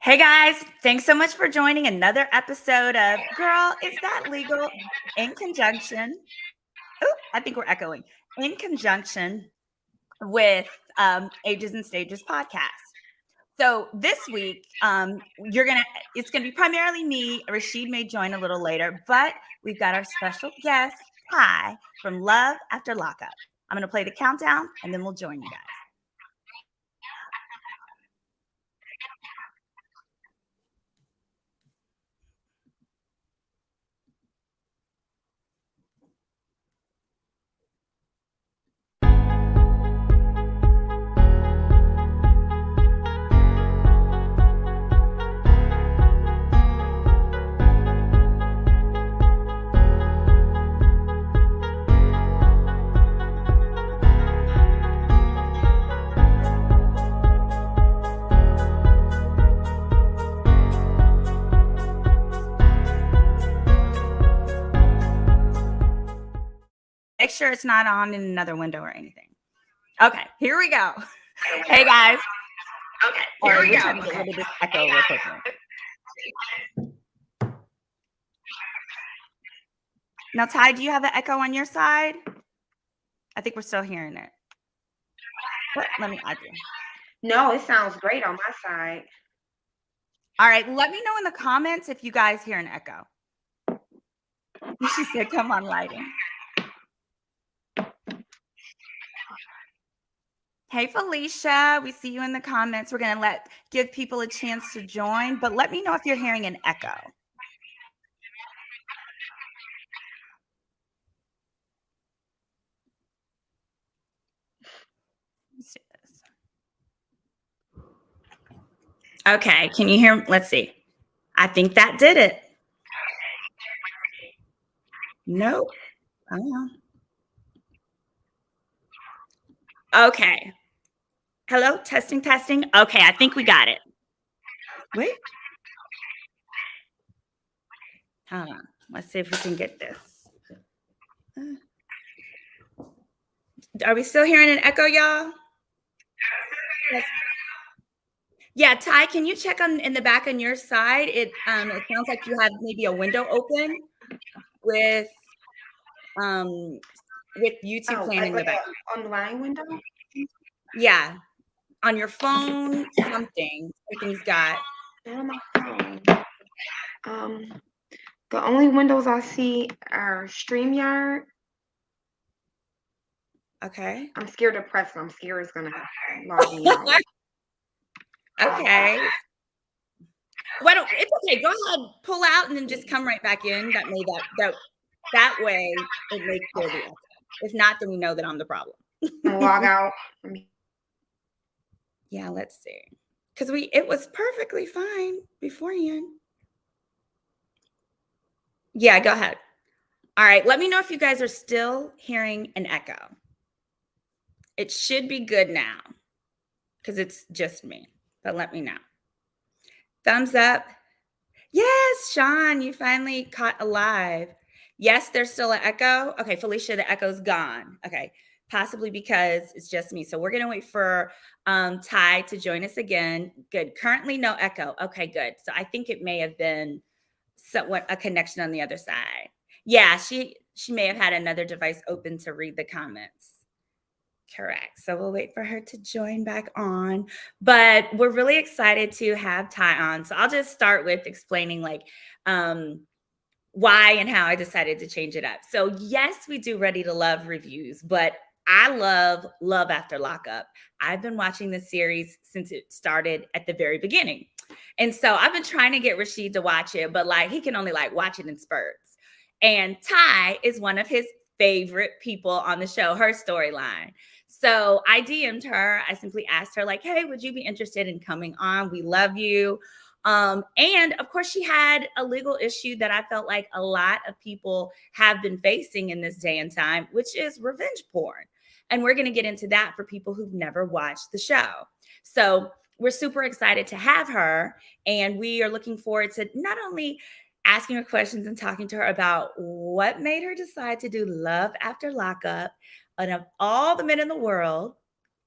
Hey guys, thanks so much for joining another episode of Girl, Is That Legal? In conjunction. Oh, I think we're echoing. In conjunction with Ages and Stages podcast. So this week, it's gonna be primarily me. Rashid may join a little later, but we've got our special guest, Ty, from Love After Lockup. I'm gonna play the countdown and then we'll join you guys. Make sure it's not on in another window or anything. Okay, here we go. Hey guys. Okay, here we go. Get rid of this echo real quickly. Now, Ty, do you have the echo on your side? I think we're still hearing it. Let me add you. No, it sounds great on my side. All right, let me know in the comments if you guys hear an echo. She said, come on, lighting. Hey, Felicia, we see you in the comments. We're going to give people a chance to join, but let me know if you're hearing an echo. Let's do this. Okay, can you hear? Let's see. I think that did it. Nope. Oh. Okay. Hello, testing. Okay, I think we got it. Wait. Hold on. Let's see if we can get this. Are we still hearing an echo, y'all? Yes. Yeah, Ty, can you check in the back on your side? It sounds like you have maybe a window open with YouTube playing in the back. Online window? Yeah. On your phone, something. Everything's got. Not on my phone. The only windows I see are StreamYard. Okay. I'm scared to press them. I'm scared it's gonna log me out. Okay. It's okay. Go ahead, pull out, and then just come right back in. That way it makes clear the echo. If not, then we know that I'm the problem. Log out. Yeah, let's see. Because it was perfectly fine beforehand. Yeah, go ahead. All right, let me know if you guys are still hearing an echo. It should be good now because it's just me, but let me know. Thumbs up. Yes, Sean, you finally caught alive. Yes, there's still an echo. Okay, Felicia, the echo's gone. Okay, possibly because it's just me. So we're going to wait for Ty to join us again. Good. Currently, no echo. Okay, good. So I think it may have been somewhat a connection on the other side. Yeah, she may have had another device open to read the comments. Correct. So we'll wait for her to join back on. But we're really excited to have Ty on. So I'll just start with explaining why and how I decided to change it up. So yes, we do Ready to Love reviews, but I love Love After Lockup. I've been watching this series since it started at the very beginning. And so I've been trying to get Rashid to watch it, but he can only watch it in spurts. And Ty is one of his favorite people on the show, her storyline. So I DM'd her. I simply asked her hey, would you be interested in coming on? We love you. And of course, she had a legal issue that I felt like a lot of people have been facing in this day and time, which is revenge porn. And we're going to get into that for people who've never watched the show. So we're super excited to have her. And we are looking forward to not only asking her questions and talking to her about what made her decide to do Love After Lockup, and of all the men in the world,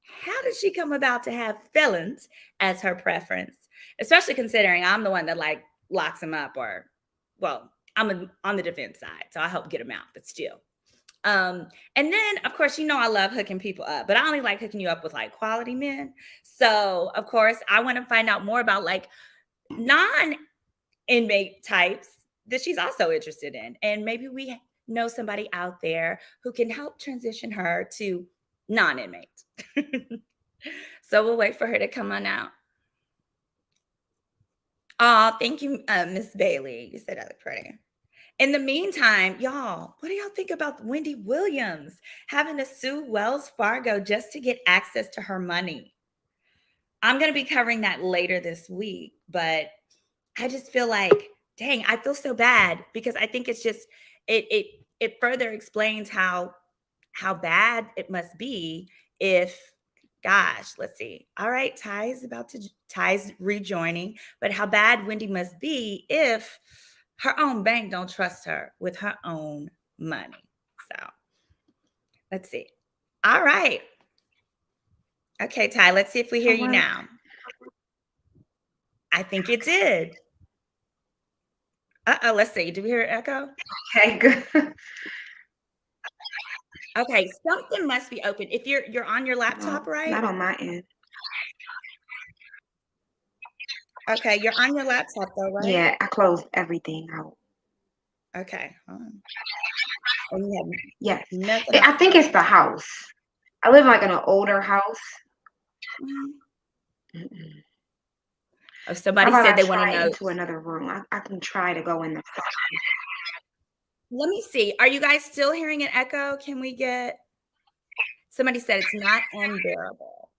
How did she come about to have felons as her preference? Especially considering I'm the one that like locks him up, or, well, on the defense side, so I help get him out, but still. And then of course, I love hooking people up, but I only like hooking you up with like quality men. So of course, I want to find out more about like non-inmate types that she's also interested in. And maybe we know somebody out there who can help transition her to non-inmate. So we'll wait for her to come on out. Oh, thank you, Miss Bailey. You said I look pretty. In the meantime, y'all, what do y'all think about Wendy Williams having to sue Wells Fargo just to get access to her money? I'm going to be covering that later this week, but I just feel like, dang, I feel so bad because I think it's just it further explains how bad it must be if, gosh, let's see. All right, Ty's rejoining, but how bad Wendy must be if her own bank don't trust her with her own money. So let's see. All right. Okay, Ty, let's see if we hear you Work. now. I think it did. Let's see. Do we hear echo? Okay, good. Okay, something must be open. If you're on your laptop, No, right? not on my end. Okay, you're on your laptop though, right? Yeah, I closed everything out. Okay. Hold on. And you have Yes. nothing I think it's the house. I live like in an older house. Mm-mm. Oh, How somebody about said I they want to try know. into another room? I can try to go in the. Let me see. Are you guys still hearing an echo? Can we get somebody said it's not unbearable.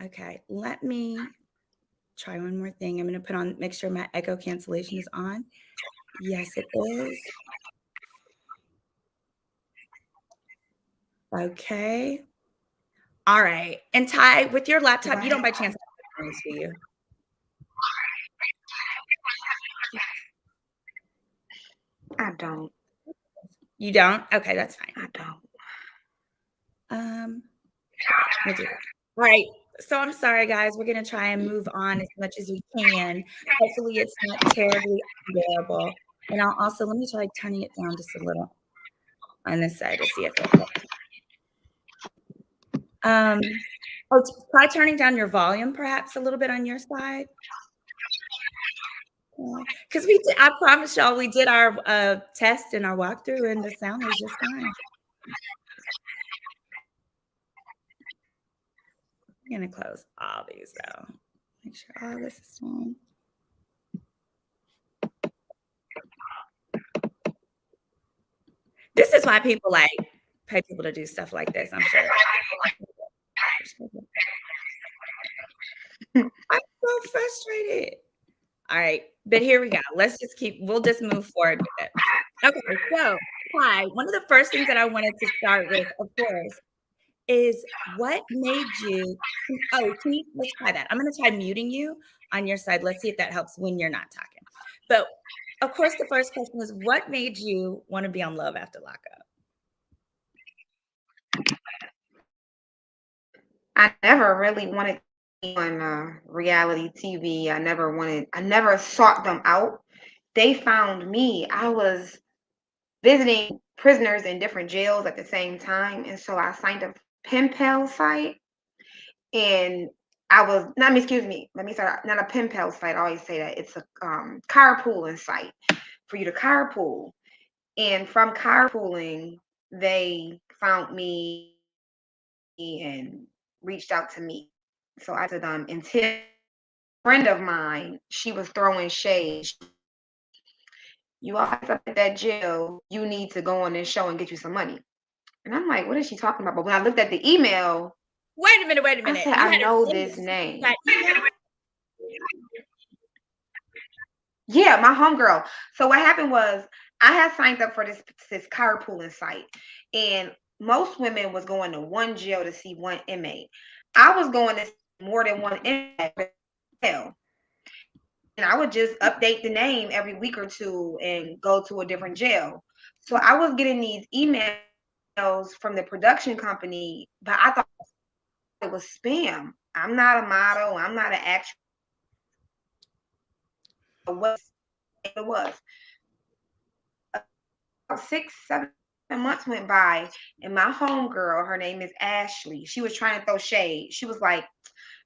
Okay, let me try one more thing. I'm going to make sure my echo cancellation is on. Yes, it is. Okay. All right. And Ty, with your laptop, you don't by chance have headphones, do you? I don't. You don't? Okay, that's fine. I don't. We'll do it. All right. So I'm sorry, guys. We're going to try and move on as much as we can. Hopefully, it's not terribly unbearable. And I'll also, let me try turning it down just a little on this side to see if it works. Try turning down your volume perhaps a little bit on your side. Because I promise y'all, we did our test and our walkthrough, and the sound was just fine. I'm going to close all these though. Make sure all this is fine. This is why people pay people to do stuff like this, I'm sure. I'm so frustrated. All right, but here we go. We'll just move forward with it. Okay, so Ty, one of the first things that I wanted to start with, of course, is what made you, let's try that. I'm going to try muting you on your side. Let's see if that helps when you're not talking. But of course, the first question is, what made you want to be on Love After Lockup? I never really wanted to be on reality TV. I never sought them out. They found me. I was visiting prisoners in different jails at the same time. And so I signed up pen pal site, and I was not excuse me, let me start, not a pen pal site. I always say that it's a carpooling site for you to carpool. And from carpooling, they found me and reached out to me. So I said, until a friend of mine, she was throwing shade. You always up at that jail, you need to go on this show and get you some money. And I'm like, what is she talking about? But when I looked at the email, Wait a minute. I said, I know this name. Yeah, my homegirl. So what happened was I had signed up for this carpooling site, and most women was going to one jail to see one inmate. I was going to see more than one inmate. And I would just update the name every week or two and go to a different jail. So I was getting these emails from the production company, but I thought it was spam. I'm not a model. I'm not an actress. What it was. 6, 7 months went by, and my homegirl, her name is Ashley. She was trying to throw shade. She was like,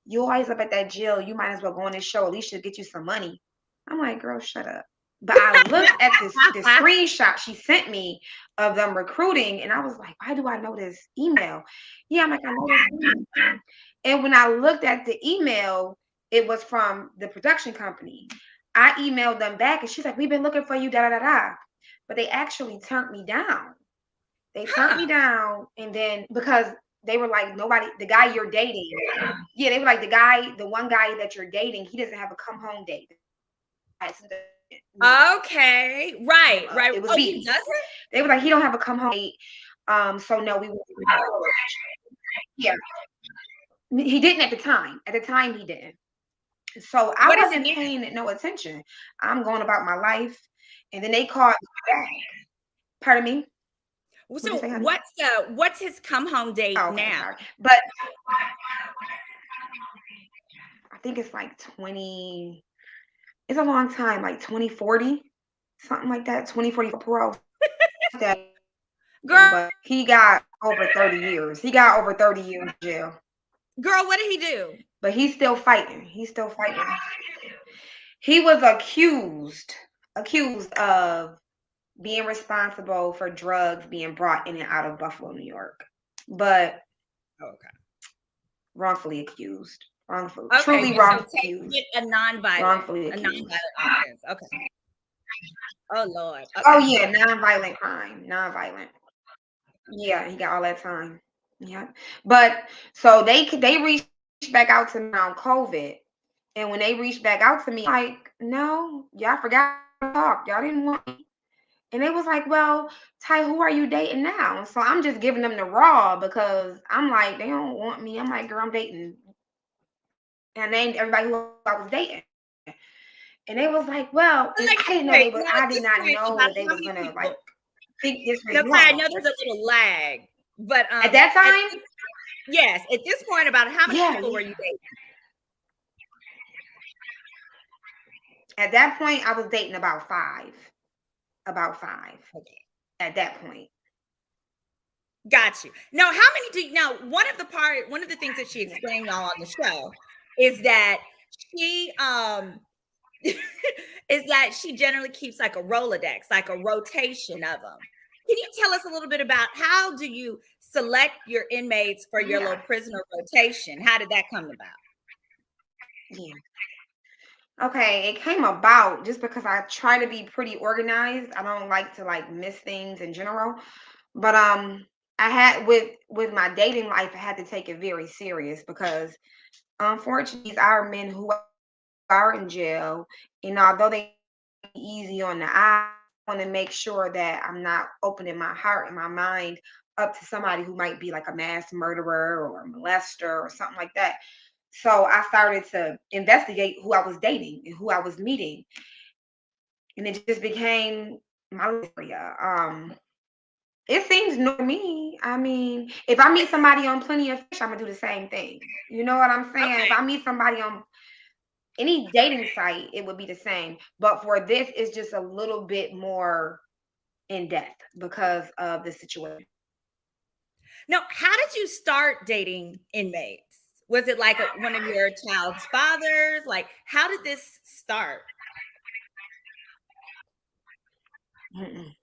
"You always up at that jail. You might as well go on this show. At least she'll get you some money." I'm like, "Girl, shut up." But I looked at this screenshot she sent me of them recruiting, and I was like, "Why do I know this email?" Yeah, I'm like, "I know this email." And when I looked at the email, it was from the production company. I emailed them back, and she's like, "We've been looking for you, da da da da." But they actually turned me down. They turned me Huh. down, and then because they were like, nobody, the guy you're dating, yeah, they were like, the one guy that you're dating, he doesn't have a come home date. Okay. Right. Right. It was Oh, he beef. doesn't? They were like, he don't have a come home date. So no, we won't. Yeah, he didn't at the time. At the time, he didn't. So I What is wasn't it now? paying it no attention. I'm going about my life, and then they called me back. Pardon me. What'd you So say, honey? what's his come home date Oh, okay, now? sorry. But I think it's like 20, it's a long time, like 2040, something like that, 2040 parole. That, Girl, but he got over 30 years. He got over 30 years in jail. girl, what did he do? But he's still fighting. He's still fighting. He was accused of being responsible for drugs being brought in and out of Buffalo, New York. But Okay. wrongfully accused. Wrongfully, Okay, truly so wrongfully taking accused. it Wrongfully a accused. nonviolent offense. Okay. Oh Lord. Oh Okay. yeah, non-violent crime. Non-violent. Yeah, he got all that time. Yeah. But so they reached back out to me around COVID. And when they reached back out to me, like, no, y'all forgot to talk. Y'all didn't want me. And they was like, well, Ty, who are you dating now? So I'm just giving them the raw because I'm like, they don't want me. I'm like, girl, I'm dating. And I named everybody who I was dating. And they was like, well, and Like, I didn't know wait, they was, now at I did this not point, know about that they how was many gonna like people? think this was Now, Ty, I wrong. know there's a little lag, but At that at time, yes, at this point, about how many yeah, people were you dating? at that point, I was dating about five. About five. Okay. At that point. Got you. Now, how many do you now? One of the things that she explained y'all on the show is that she is that she generally keeps like a Rolodex, like a rotation of them. Can you tell us a little bit about how do you select your inmates for your little Yeah. prisoner rotation? How did that come about? Yeah. Okay, it came about just because I try to be pretty organized. I don't like to like miss things in general. But I had with my dating life, I had to take it very serious because unfortunately these are men who are in jail. And although they easy on the eye, I want to make sure that I'm not opening my heart and my mind up to somebody who might be like a mass murderer or a molester or something like that. So I started to investigate who I was dating and who I was meeting. And it just became my area. It seems new to me. I mean, if I meet somebody on Plenty of Fish, I'm gonna do the same thing. You know what I'm saying? If Okay. I meet somebody on any dating site, it would be the same. But for this, it's just a little bit more in depth because of the situation. Now, how did you start dating inmates? Was it like one of your child's fathers? Like, how did this start? Mm-mm.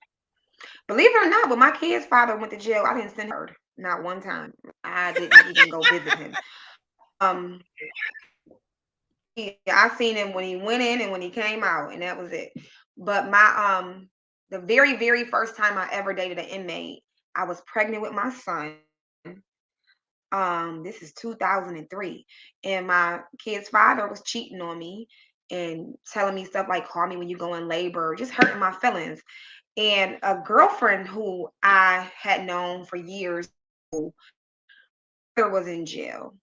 Believe it or not, when my kid's father went to jail, I didn't send her not one time. I didn't even go visit him. Um, I seen him when he went in and when he came out, and that was it. But the very very first time I ever dated an inmate, I was pregnant with my son. This is 2003, and my kid's father was cheating on me and telling me stuff like call me when you go in labor, just hurting my feelings. And a girlfriend who I had known for years who was in jail.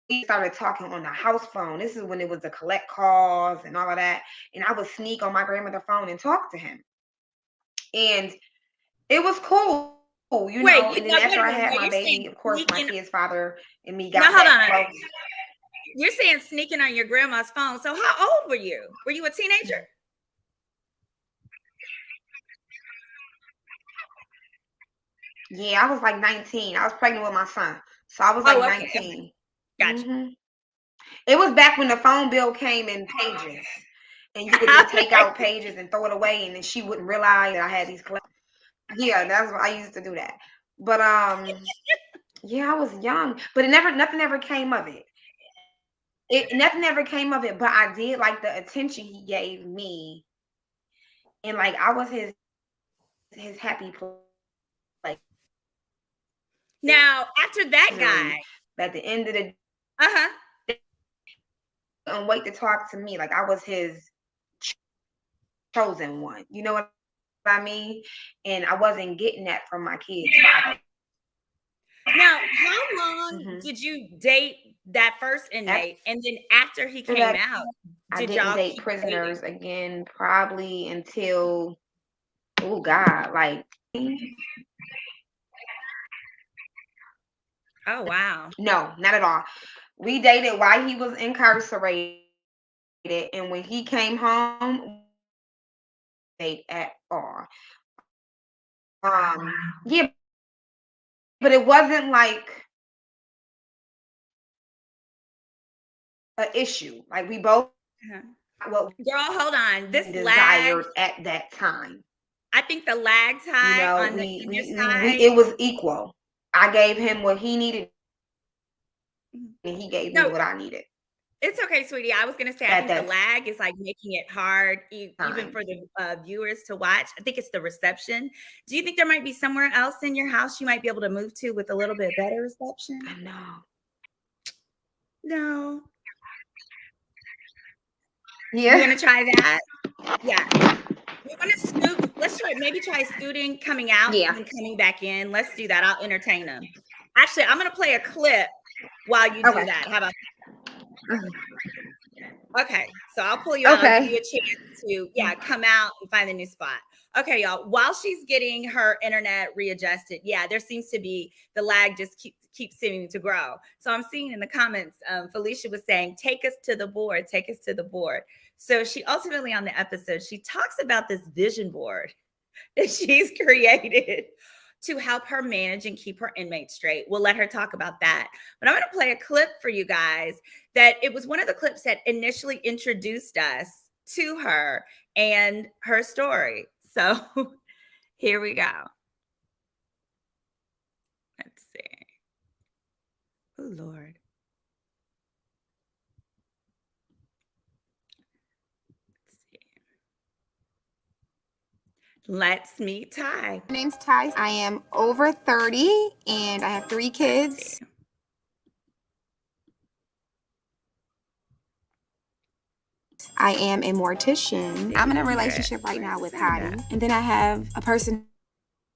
We started talking on the house phone. This is when it was the collect calls and all of that. And I would sneak on my grandmother's phone and talk to him. And it was cool. you Wait, know, and then wait after a I minute. had No, my you're saying baby, of course, my sneaking. kid's father and me No, got hold back on. close. You're saying sneaking on your grandma's phone. So how old were you? Were you a teenager? Yeah, I was like 19. I was pregnant with my son, so I was Oh, like okay. Okay. 19. Gotcha. It was back when the phone bill came in pages, and you could just take out pages and throw it away, and then she wouldn't realize that I had these. Yeah, that's what I used to do that. But yeah, I was young, but nothing ever came of it. Nothing ever came of it. But I did like the attention he gave me, and like I was his happy place. Now, after that guy, At the end of the uh-huh. and wait to talk to me. Like I was his chosen one. You know what I mean? And I wasn't getting that from my kids' father. Now, how long Mhm. did you date that first inmate? And then after he After came that, out, I did didn't y'all date keep dating? prisoners again, probably until oh God, like Oh, wow. no, not at all. We dated while he was incarcerated, and when he came home, date at all. Yeah, but it wasn't like an issue. Like we both Uh-huh. what Girl, hold on. we This lag, desired at that time. I think the lag You tie know, on the inner we side. it was equal. I gave him what he needed, Mhm. and he gave me No, what I needed it's okay, sweetie. I was gonna say, I at think the that lag is like making it hard, even time. for the viewers to watch. I think it's the reception. Do you think there might be somewhere else in your house you might be able to move to with a little bit better reception? I know. No. You Yeah. want to try that? Yeah. You want to scoot? Let's try. Maybe try scooting, coming out, Yeah. and then coming back in. Let's do that. I'll entertain them. Actually, I'm gonna play a clip while you do Okay. that. How about? Okay, so I'll pull you out. I'll give you Okay. a chance to, yeah, come out and find a new spot. Okay, y'all. While she's getting her internet readjusted, yeah, there seems to be the lag just keeps seeming to grow. So I'm seeing in the comments, Felicia was saying, "Take us to the board. Take us to the board." So she ultimately on the episode she talks about this vision board that she's created to help her manage and keep her inmates straight. We'll let her talk about that. But I'm going to play a clip for you guys that it was one of the clips that initially introduced us to her and her story. So here we go. Let's see. Oh, Lord. Let's see. Let's meet Ty. My name's Ty. I am over 30 and I have 3 kids. I am a mortician. I'm in a relationship right now with Hattie. And then I have a person,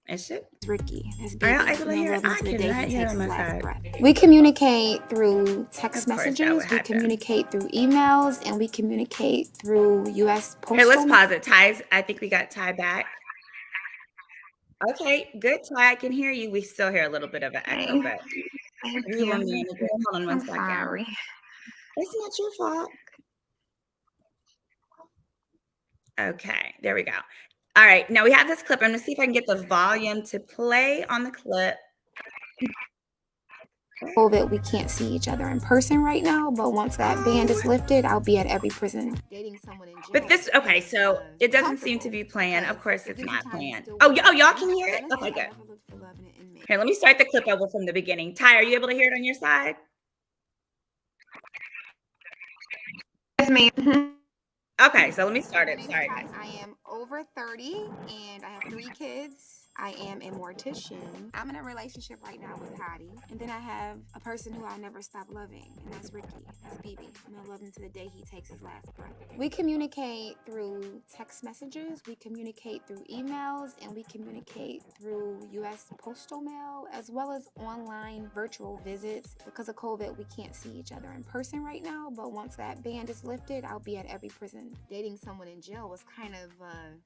Is it? Ricky. That's Are baby. y'all able to hear it? I To the day cannot he hear takes on his my last side. breath. We communicate through text Of course, that messages, would we happen. communicate through emails, and we communicate through US Here, let's postal. pause it. Ty's, I think we got Ty back. Okay, good, Ty. I can hear you. We still hear a little bit of an echo, but give me 1 minute. Hold on one second. Sorry. It's not your fault. Okay, there we go. All right, now we have this clip. I'm gonna see if I can get the volume to play on the clip. COVID, we can't see each other in person right now, but once that ban is lifted, I'll be at every prison. Dating someone in jail. But this, okay, so it doesn't seem to be playing. Of course, it's not playing. Oh, y'all can hear it? Okay, good. Here, let me start the clip over from the beginning. Ty, are you able to hear it on your side? Yes, ma'am. Okay, so let me start it. Sorry, guys. I am over 30 and I have 3 kids. I am a mortician. I'm in a relationship right now with Hattie. And then I have a person who I'll never stop loving, and that's Ricky. That's BB. I'm gonna love him to the day he takes his last breath. We communicate through text messages, we communicate through emails, and we communicate through US postal mail, as well as online virtual visits. Because of COVID, we can't see each other in person right now, but once that ban is lifted, I'll be at every prison. Dating someone in jail was kind of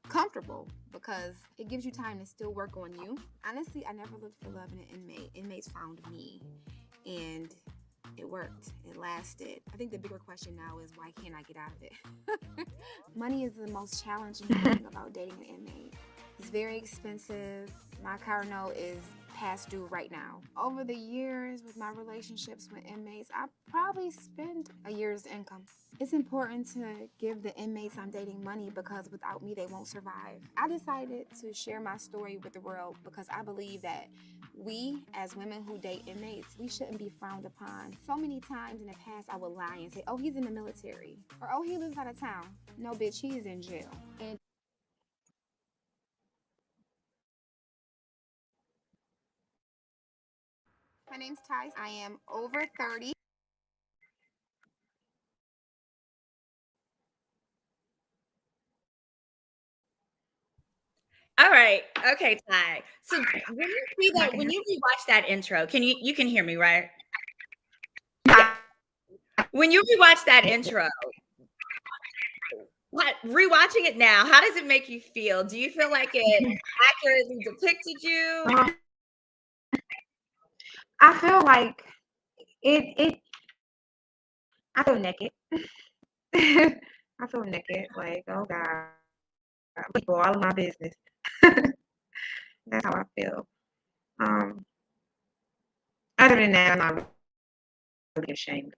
comfortable because it gives you time to still work work on you. Honestly, I never looked for love in an inmate. Inmates found me, and it worked. It lasted. I think the bigger question now is, why can't I get out of it? Money is the most challenging thing about dating an inmate. It's very expensive. My car note is past due right now. Over the years with my relationships with inmates, I probably spend a year's income. It's important to give the inmates I'm dating money because without me, they won't survive. I decided to share my story with the world because I believe that we, as women who date inmates, we shouldn't be frowned upon. So many times in the past, I would lie and say, oh, he's in the military, or oh, he lives out of town. No, bitch, he's in jail. And my name's Ty. I am over 30. All right. Okay, Ty. So when you see that, when you rewatch that intro, you can hear me, right? Yeah. When you rewatch that intro, rewatching it now, how does it make you feel? Do you feel like it accurately depicted you? I feel like it I feel naked. I feel naked. Like, oh God, people all of my business. That's how I feel. Um, Other than that, I'm not really ashamed.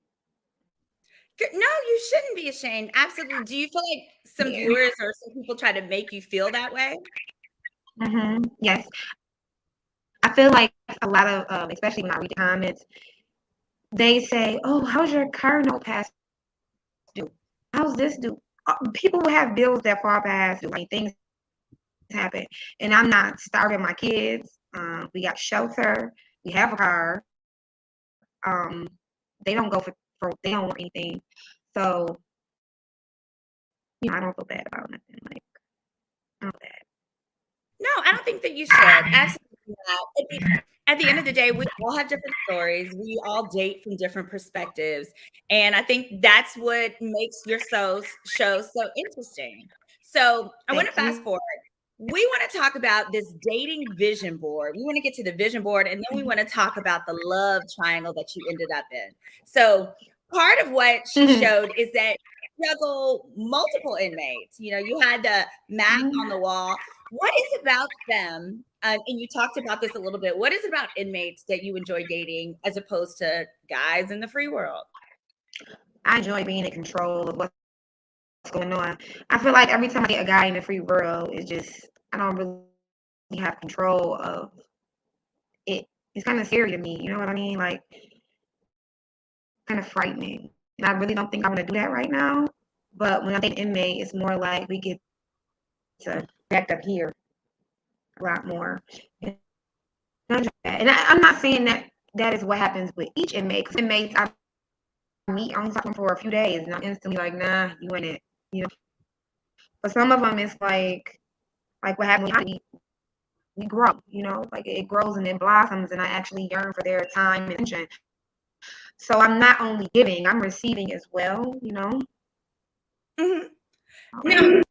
No, you shouldn't be ashamed. Absolutely. Do you feel like some Yeah. viewers or some people try to make you feel that way? Yes. I feel like a lot of, especially when I read the comments, they say, "Oh, how's your car note past due? How's this due?" People will have bills that far past due. Like things happen, and I'm not starving my kids. We got shelter. We have a car. Um, they don't go for they don't want anything. So, I don't feel bad about nothing. Like, I don't feel bad. No, I don't think that you should. Absolutely not. At the end of the day, we all have different stories. We all date from different perspectives. And I think that's what makes your show so interesting. So I want to Thank fast you. forward. We want to talk about this dating vision board. We want to get to the vision board, and then we want to talk about the love triangle that you ended up in. So part of what she showed is that you juggle multiple inmates. You know, you had the map on the wall. What is about them? And you talked about this a little bit. What is it about inmates that you enjoy dating as opposed to guys in the free world? I enjoy being in control of what's going on. I feel like every time I get a guy in the free world, it's just I don't really have control of it. It's kind of scary to me. You know what I mean? Like kind of frightening. And I really don't think I'm gonna do that right now. But when I think inmate, it's more like we get to back up here a lot more. And I'm not saying that that is what happens with each inmate. Because inmates I meet, I'm talking for a few days, and I'm instantly like, nah, you ain't it. You know. But some of them, it's like what happened with we grow. You know, like it grows and it blossoms, and I actually yearn for their time and attention. So I'm not only giving, I'm receiving as well. You know. Mm-hmm. Now,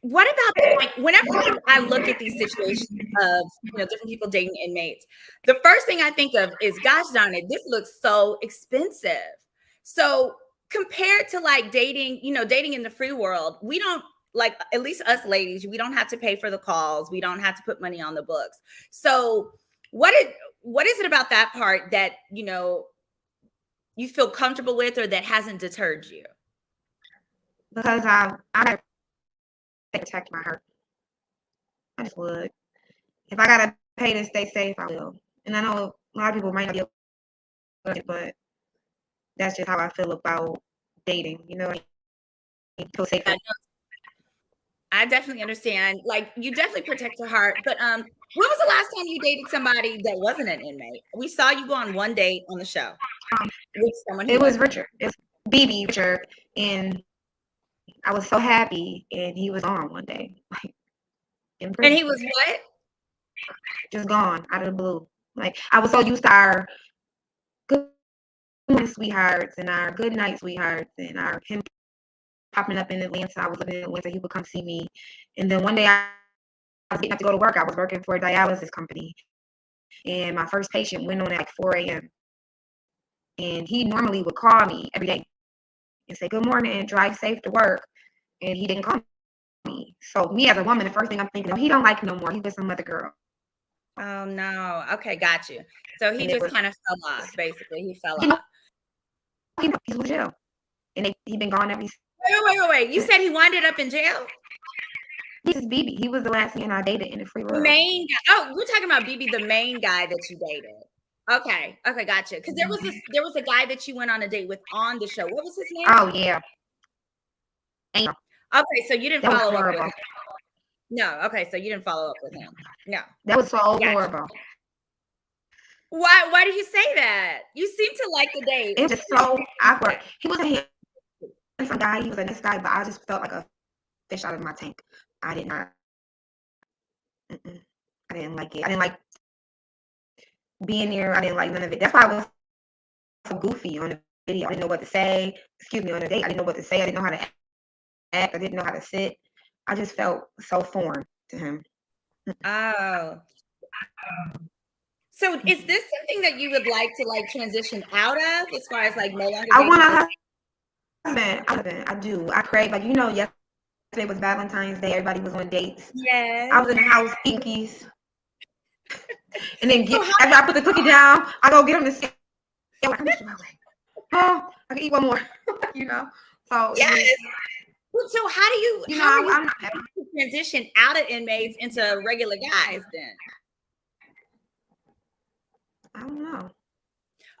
what about like whenever I look at these situations of different people dating inmates, the first thing I think of is, gosh darn it, this looks so expensive. So compared to like dating in the free world, we don't, like, at least us ladies, we don't have to pay for the calls, we don't have to put money on the books. So what is it about that part that you feel comfortable with, or that hasn't deterred you? Because I protect my heart. I just would. If I gotta pay to stay safe, I will. And I know a lot of people might not be able to, but that's just how I feel about dating. You know, I feel safe. I definitely understand. Like, you definitely protect your heart. But when was the last time you dated somebody that wasn't an inmate? We saw you go on one date on the show with someone who It was wasn't. Richard. It was BB Richard, and I was so happy. And he was on one day, like in And prison, he was what? just gone out of the blue. Like I was so used to our good morning sweethearts and our good night sweethearts and our him popping up in Atlanta. I was living in Atlanta. He would come see me, and then one day was getting up to go to work, I was working for a dialysis company. And my first patient went on at like 4 a.m. And he normally would call me every day and say, "Good morning, drive safe to work." And he didn't call me. So me as a woman, the first thing I'm thinking, oh, he don't like me no more. He with some other girl. Oh no. Okay, got you. So he just kind of fell off, basically. He fell off. He's in jail. And he been gone ever since. Wait. You said he winded up in jail? This is BB. He was the last man I dated in the free world. Main guy. Oh, we're talking about BB, the main guy that you dated. Okay, gotcha. Because there was a guy that you went on a date with on the show. What was his name? Oh yeah. Okay, so you didn't follow up with him. No, okay, so you didn't follow up with him. No. That was so horrible. Why did you say that? You seem to like the date. It was just so awkward. He was a handsome guy. He was a nice guy, but I just felt like a fish out of my tank. I did not. I didn't like it. I didn't like being there. I didn't like none of it. That's why I was so goofy on the video. I didn't know what to say. Excuse me, on the date. I didn't know what to say. I didn't know how to act. I didn't know how to sit. I just felt so foreign to him. Oh. So is this something that you would like to transition out of, as far as no longer? I want a husband. I do. I crave, yesterday was Valentine's Day. Everybody was on dates. Yeah. I was in the house eating cookies. And then after I put the cookie down, I go get them to say, oh, I can eat one more. So yes. So how do you I'm not happy. transition out of inmates into regular guys then? I don't know.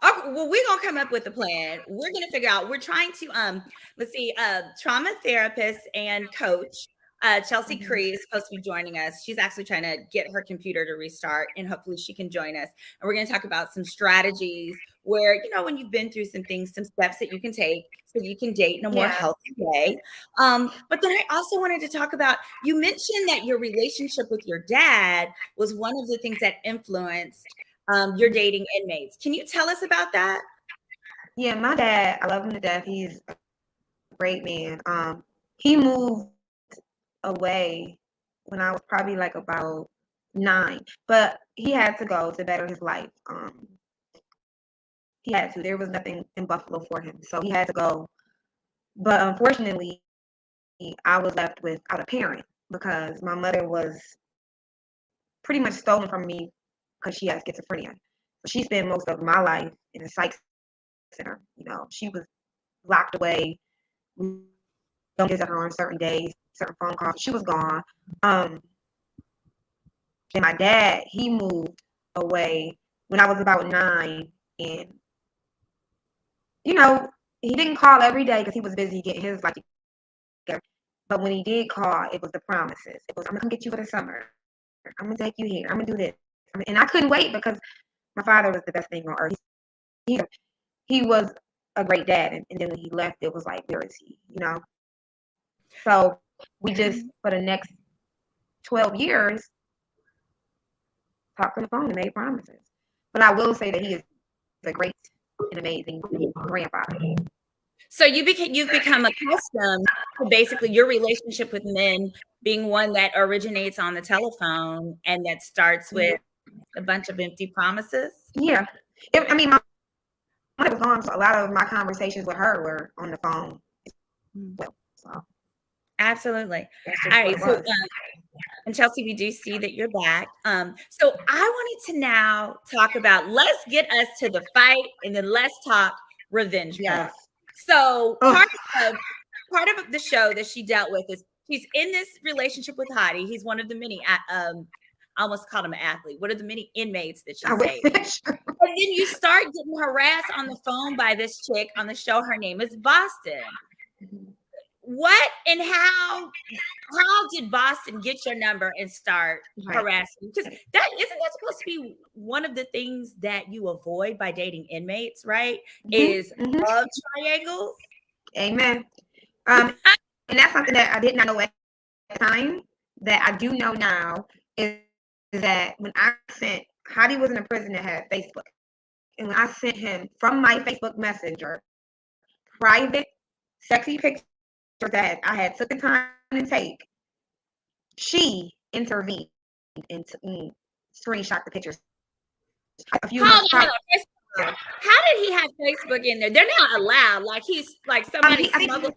Okay, well, we're gonna come up with a plan. We're gonna figure out. We're trying to trauma therapist and coach Chelsea Cree is supposed to be joining us. She's actually trying to get her computer to restart, and hopefully she can join us. And we're gonna talk about some strategies where, when you've been through some things, some steps that you can take so you can date in a more healthy way. But then I also wanted to talk about, you mentioned that your relationship with your dad was one of the things that influenced your dating inmates. Can you tell us about that? Yeah, my dad, I love him to death. He's a great man. He moved away when I was probably about 9, but he had to go to better his life. He had to. There was nothing in Buffalo for him, so he had to go. But unfortunately, I was left without a parent because my mother was pretty much stolen from me because she has schizophrenia. So she spent most of my life in a psych center. She was locked away. We don't visit her on certain days, certain phone calls. She was gone. And my dad, he moved away when I was about 9, and he didn't call every day because he was busy getting his life together. But when he did call, it was the promises. It was, "I'm gonna come get you for the summer. I'm gonna take you here. I'm gonna do this." And I couldn't wait because my father was the best thing on earth. He was a great dad, and then when he left, it was like, where is he? So we just, for the next 12 years, talked on the phone and made promises. But I will say that he is a great and amazing grandfather. So you've become accustomed to basically your relationship with men being one that originates on the telephone and that starts with a bunch of empty promises. Yeah. My mother was gone, so a lot of my conversations with her were on the phone. So. Absolutely. All right. So, and Chelsea, we do see that you're back. So I wanted to now talk about, let's get us to the fight, and then let's talk revenge. Yes. So part of the show that she dealt with is she's in this relationship with Hottie. He's one of the many, I almost called him an athlete. What are the many inmates that she's dating? And then you start getting harassed on the phone by this chick on the show. Her name is Boston. What and how did Boston get your number and start harassing? Because that supposed to be one of the things that you avoid by dating inmates, right? Is love triangles. Amen. And that's something that I did not know at the time that I do know now is that when I sent, Hottie was in a prison that had Facebook, and when I sent him from my Facebook Messenger private sexy pictures that I had took the time to take, she intervened. and screenshot the pictures. A few Hold months on, prior. how did he have Facebook in there? They're not allowed. Like he's like somebody smuggled.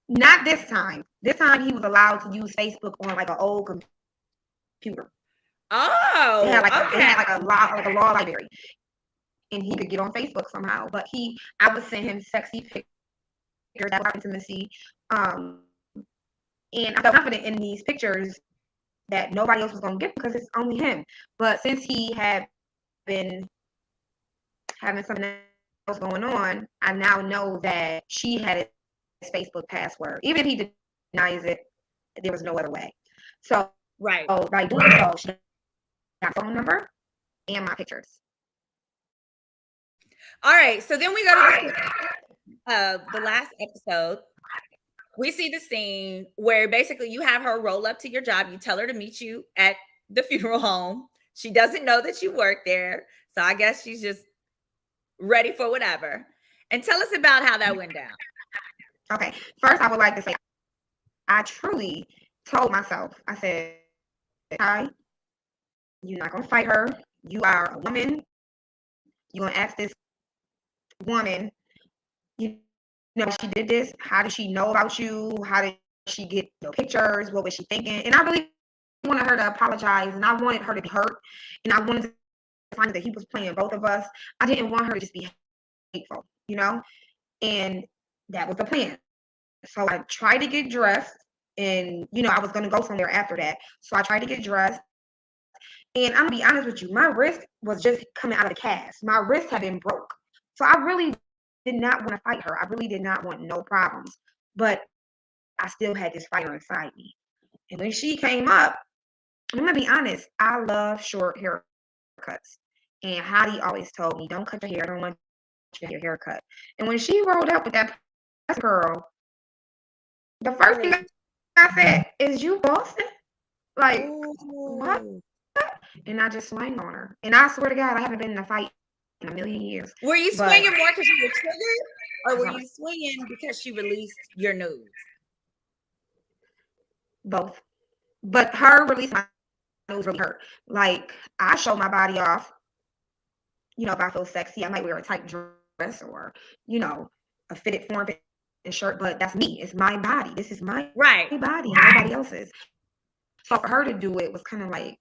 Not this time. This time he was allowed to use Facebook on like an old computer. Oh, they had like okay. a law library, and he could get on Facebook somehow. But I would send him sexy pictures that were intimacy, and I felt confident in these pictures that nobody else was going to get because it's only him. But since he had been having something else going on, I now know that she had his Facebook password. Even if he denies it, there was no other way. So Right. by doing so, she got phone number and my pictures. All right. So then we go to the last episode. We see the scene where basically you have her roll up to your job. You tell her to meet you at the funeral home. She doesn't know that you work there. So I guess she's just ready for whatever. And tell us about how that went down. Okay. First, I would like to say I truly told myself, I said, hi, you're not going to fight her. You are a woman. You're going to ask this woman, you know, she did this. How did she know about you? How did she get your pictures? What was she thinking? And I really wanted her to apologize, and I wanted her to be hurt, and I wanted to find that he was playing both of us. I didn't want her to just be hateful, you know? And that was the plan. So I tried to get dressed, and, you know, I was going to go somewhere after that. So I tried to get dressed. And I'm going to be honest with you, my wrist was just coming out of the cast. My wrist had been broke. So I really did not want to fight her. I really did not want no problems. But I still had this fire inside me. And when she came up, I'm going to be honest, I love short haircuts. And Heidi always told me, don't cut your hair. I don't want your haircut. And when she rolled up with that girl, the first thing I said is, you Boston? Like, what? And I just swung on her. And I swear to God, I haven't been in a fight in a million years. Were you swinging more because you were triggered, or were you swinging because she released your nudes? Both. But her releasing my nudes really hurt. Like, I show my body off. You know, if I feel sexy, I might wear a tight dress or, you know, a fitted form and shirt, but that's me. It's my body. This is my body, nobody else's. So for her to do it was kind of like,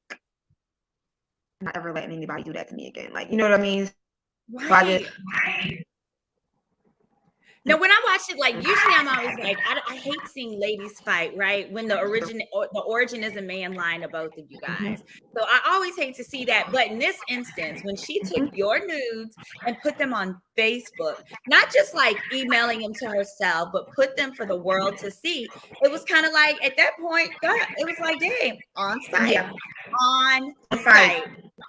I'm not ever letting anybody do that to me again. Like, you know what I mean? Right. So I just, now, when I watch it, like usually I'm always like, I hate seeing ladies fight, right? When the origin is a man line of both of you guys. So I always hate to see that. But in this instance, when she took your nudes and put them on Facebook, not just like emailing them to herself, but put them for the world to see, it was kind of like at that point, it was like, dang, on site. Yeah. On site.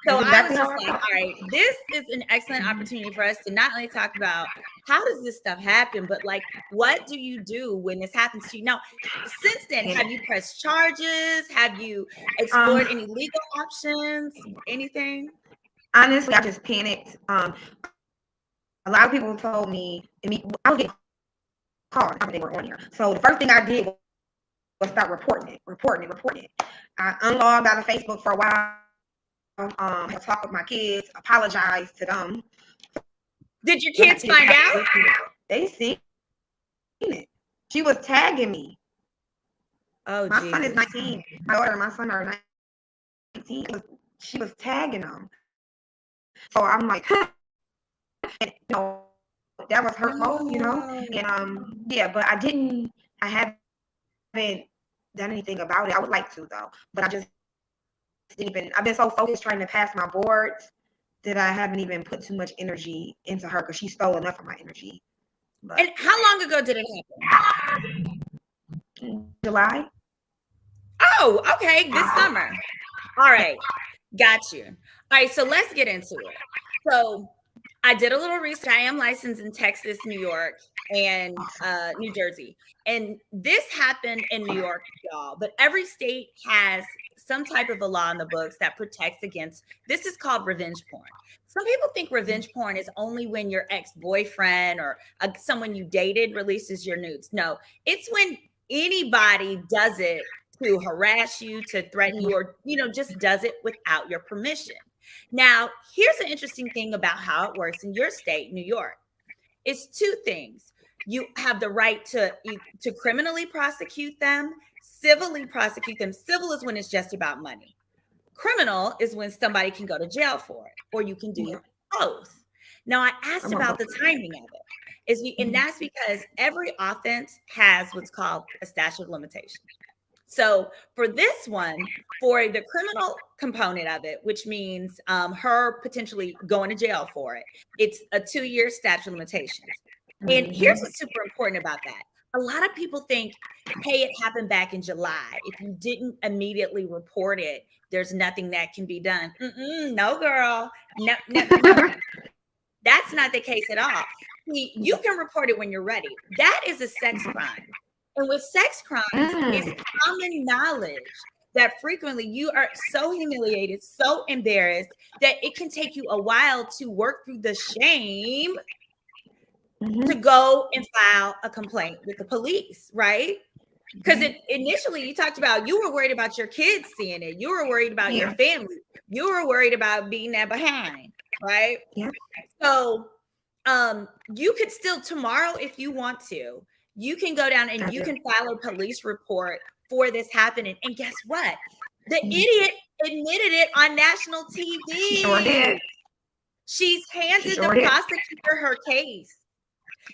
So I was just like, all right, this is an excellent opportunity for us to not only talk about how does this stuff happen, but like, what do you do when this happens to you? Now, since then, have you pressed charges? Have you explored any legal options? Anything? Honestly, I just panicked. A lot of people told me, I was getting called after they were on here. So the first thing I did was start reporting it. I unlogged out of Facebook for a while. Had talked with my kids, apologized to them. Did your kids find out? They seen it. She was tagging me. Oh, my son is 19. My daughter and my son are 19. She was tagging them. So I'm like, and, you know, that was hurtful, you know. And yeah, but I haven't done anything about it. I would like to though, but I just I've been so focused trying to pass my boards that I haven't even put too much energy into her because she stole enough of my energy. But, and how long ago did it happen? July. Oh, okay. This summer. All right. Got you. All right. So let's get into it. So I did a little research. I am licensed in Texas, New York, and New Jersey. And this happened in New York, y'all. But every state has some type of a law in the books that protects against, this is called revenge porn. Some people think revenge porn is only when your ex-boyfriend or someone you dated releases your nudes. No, it's when anybody does it to harass you, to threaten you, or, just does it without your permission. Now, here's an interesting thing about how it works in your state, New York. It's two things. You have the right to criminally prosecute them, civilly prosecute them. Civil is when it's just about money. Criminal is when somebody can go to jail for it, or you can do both. Now, I asked about the timing of it, and that's because every offense has what's called a statute of limitations. So for this one, for the criminal component of it, which means her potentially going to jail for it, it's a 2-year statute of limitations. And here's what's super important about that. A lot of people think, hey, it happened back in July. If you didn't immediately report it, there's nothing that can be done. No, girl. No. That's not the case at all. You can report it when you're ready. That is a sex crime. And with sex crimes, it's common knowledge that frequently you are so humiliated, so embarrassed, that it can take you a while to work through the shame to go and file a complaint with the police, right? Because initially you talked about you were worried about your kids seeing it. You were worried about your family. You were worried about being that behind, right? Yeah. So you could still tomorrow, if you want to, you can go down and you can file a police report for this happening. And guess what? The idiot admitted it on national TV. She sure did. She's handed the prosecutor her case.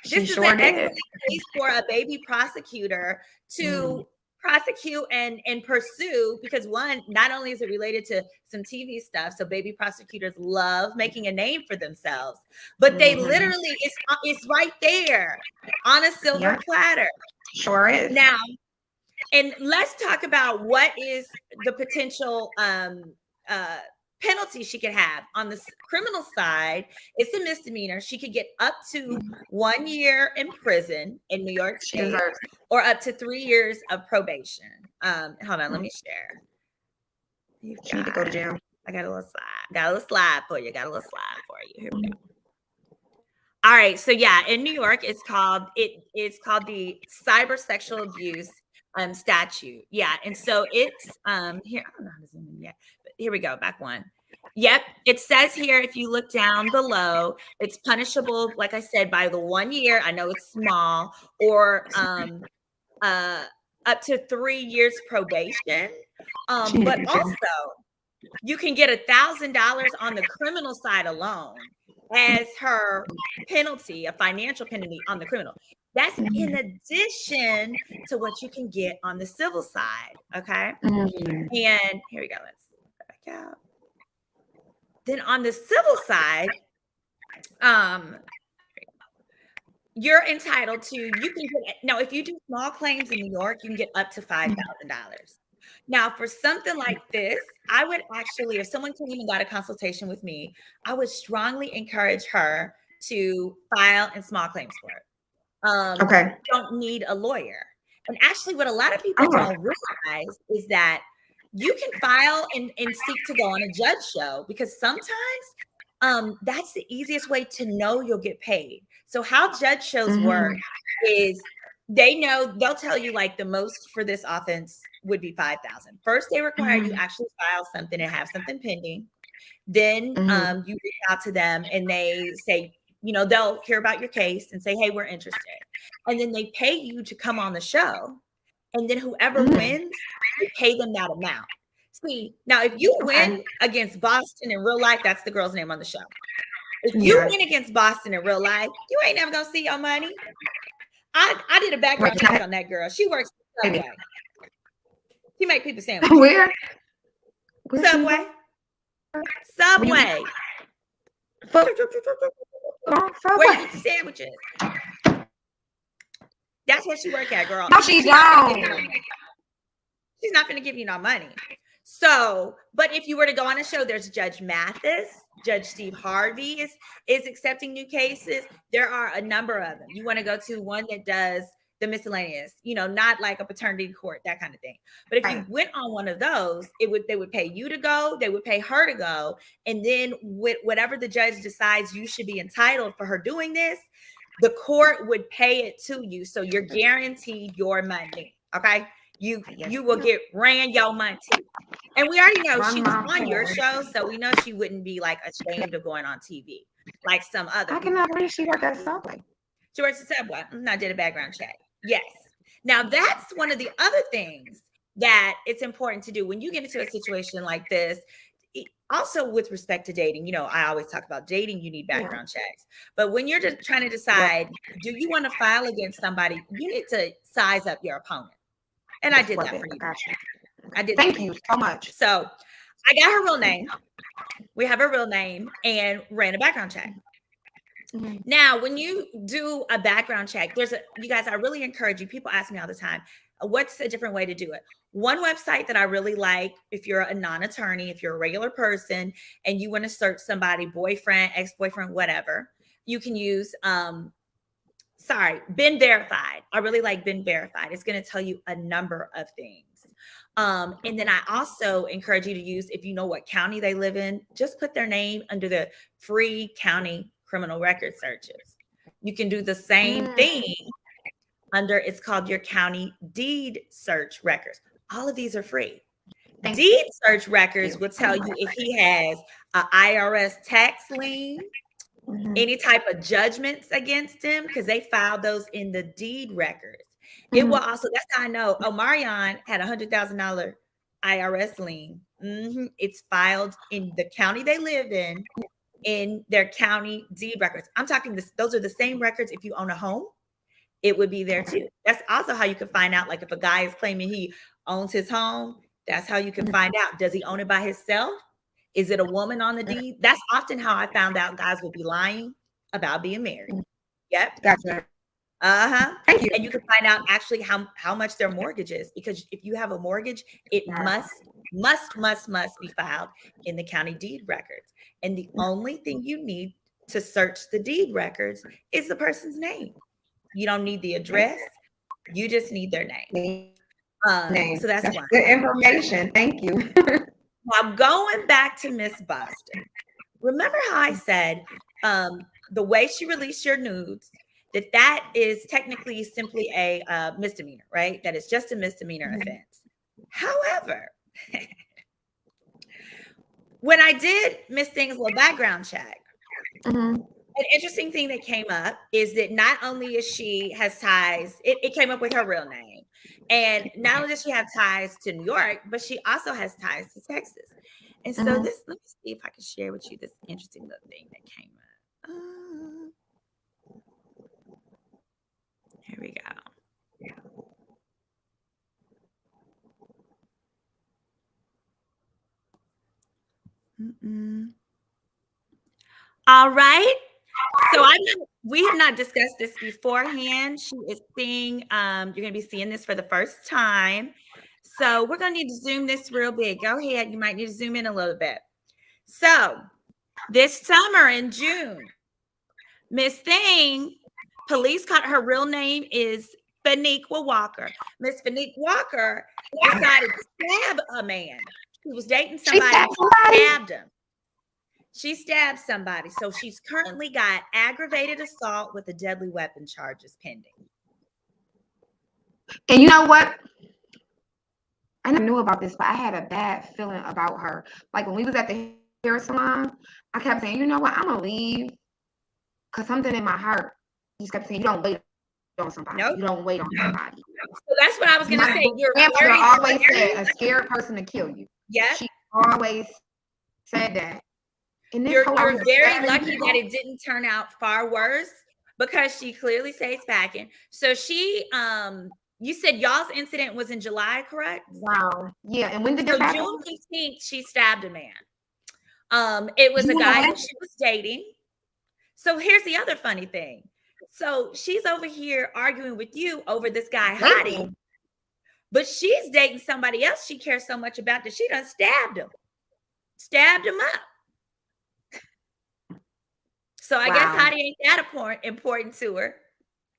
This is an excellent case for a baby prosecutor to prosecute and pursue, because one, not only is it related to some TV stuff, so baby prosecutors love making a name for themselves, but they literally, it's right there on a silver platter. Sure is. Now, and let's talk about what is the potential penalty she could have. On the criminal side, it's a misdemeanor. She could get up to 1 year in prison in New York State, or up to 3 years of probation. Hold on, let me share. She need to go to jail. I got a little slide for you. Here we go. All right, so yeah, in New York, it's called the cyber sexual abuse statute. Yeah, and so it's here. I don't know how to zoom in yet, but here we go. Back one. Yep, it says here, if you look down below, it's punishable, like I said, by the 1 year. I know it's small, or up to 3 years probation. But also, you can get $1,000 on the criminal side alone as her penalty, a financial penalty on the criminal. That's in addition to what you can get on the civil side. Okay. And here we go. Let's go back out. Then on the civil side, you're entitled to, you can get, now, if you do small claims in New York, you can get up to $5,000. Now, for something like this, I would actually, if someone came and got a consultation with me, I would strongly encourage her to file in small claims court. You don't need a lawyer. And actually, what a lot of people don't realize is that you can file and seek to go on a judge show, because sometimes that's the easiest way to know you'll get paid. So how judge shows work is they'll tell you, like, the most for this offense would be $5,000. First, they require you actually file something and have something pending. Then you reach out to them and they say, they'll hear about your case and say, hey, we're interested. And then they pay you to come on the show. And then whoever wins, they pay them that amount. See, now, if you win against Boston in real life, that's the girl's name on the show. If you win against Boston in real life, you ain't never going to see your money. I did a background check on that girl. She works at Subway. She make people sandwiches. Where? Subway. Subway. Where you get the sandwiches. That's where she work at, girl. No, she's not. She's not going to give you no money. So, but if you were to go on a show, there's Judge Mathis, Judge Steve Harvey is accepting new cases. There are a number of them. You want to go to one that does the miscellaneous, not like a paternity court, that kind of thing. But if you went on one of those, they would pay you to go, they would pay her to go. And then with whatever the judge decides you should be entitled for her doing this, the court would pay it to you. So you're guaranteed your money. Okay. you Yes, will get ran your money too. And we already know run she was my on your course. show, so we know she wouldn't be like ashamed of going on TV like some other I people. cannot believe she worked at Subway. She works at Subway. I did a background check. Yes. Now that's one of the other things that it's important to do when you get into a situation like this. Also, with respect to dating, you know, I always talk about dating, you need background checks. But when you're just trying to decide, do you want to file against somebody, you need to size up your opponent. And I did that for you. Gotcha. I did. Thank you so much. So I got her real name. We have her real name and ran a background check. Mm-hmm. Now, when you do a background check, you guys, I really encourage you. People ask me all the time, what's a different way to do it? One website that I really like, if you're a non-attorney, if you're a regular person and you want to search somebody, boyfriend, ex-boyfriend, whatever, you can use, Been Verified. I really like Been Verified. It's going to tell you a number of things. And then I also encourage you to use, if you know what county they live in, just put their name under the free county criminal record searches. You can do the same thing under, it's called your county deed search records. All of these are free. Deed search records will tell you if he has an IRS tax lien, any type of judgments against him, because they filed those in the deed records. It will also, that's how I know, Omarion had $100,000 IRS lien. It's filed in the county they live in their county deed records. I'm talking this, those are the same records. If you own a home, it would be there too. That's also how you can find out, like if a guy is claiming he owns his home, that's how you can find out. Does he own it by himself? Is it a woman on the deed? That's often how I found out guys would be lying about being married. Yep. Gotcha. Thank you. And you can find out actually how much their mortgage is, because if you have a mortgage, it must be filed in the county deed records. And the only thing you need to search the deed records is the person's name. You don't need the address. You just need their name. So that's one. Good information. Thank you. Now, going back to Miss Boston, remember how I said the way she released your nudes, that is technically simply a misdemeanor, right? That is just a misdemeanor offense. However, when I did Miss Thing's little background check, an interesting thing that came up is that not only is she has ties, it came up with her real name. And not only does she have ties to New York, but she also has ties to Texas. And so let me see if I can share with you this interesting little thing that came up. Here we go. All right. So we have not discussed this beforehand. She is seeing, you're going to be seeing this for the first time. So we're going to need to zoom this real big. Go ahead. You might need to zoom in a little bit. So this summer in June, Miss Thing, police caught her real name is Faniqua Walker. Miss Faniqua Walker decided to stab a man. She was dating somebody who stabbed him. She stabbed somebody. So she's currently got aggravated assault with a deadly weapon charges pending. And you know what? I never knew about this, but I had a bad feeling about her. Like when we was at the hair salon, I kept saying, you know what? I'm going to leave. Because something in my heart, he kept saying, you don't wait on somebody. Nope. You don't wait on somebody. So that's what I was going to say. Your grandmother always said a scared person to kill you. Yeah. She always said that. You're very lucky that it didn't turn out far worse, because she clearly stays packing. So she, you said y'all's incident was in July, correct? Wow. Yeah. And when did this happen? June 15th, she stabbed a man. It was a guy that she was dating. So here's the other funny thing. So she's over here arguing with you over this guy Hottie, but she's dating somebody else she cares so much about that she done stabbed him up. So I guess Hottie ain't that important to her,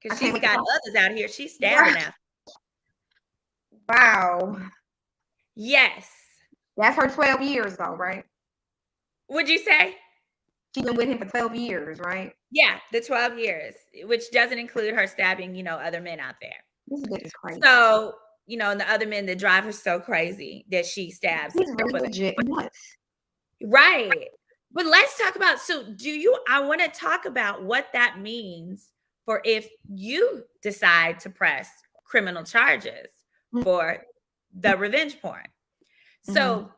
because she's got others out here she's stabbing at. Wow. Yes. That's her 12 years though, right? Would you say? She's been with him for 12 years, right? Yeah, the 12 years, which doesn't include her stabbing, other men out there. This bitch is crazy. So and the other men that drive her so crazy that she stabs He's for really them. legit nuts. Right. But let's talk about, I want to talk about what that means for if you decide to press criminal charges for the revenge porn. So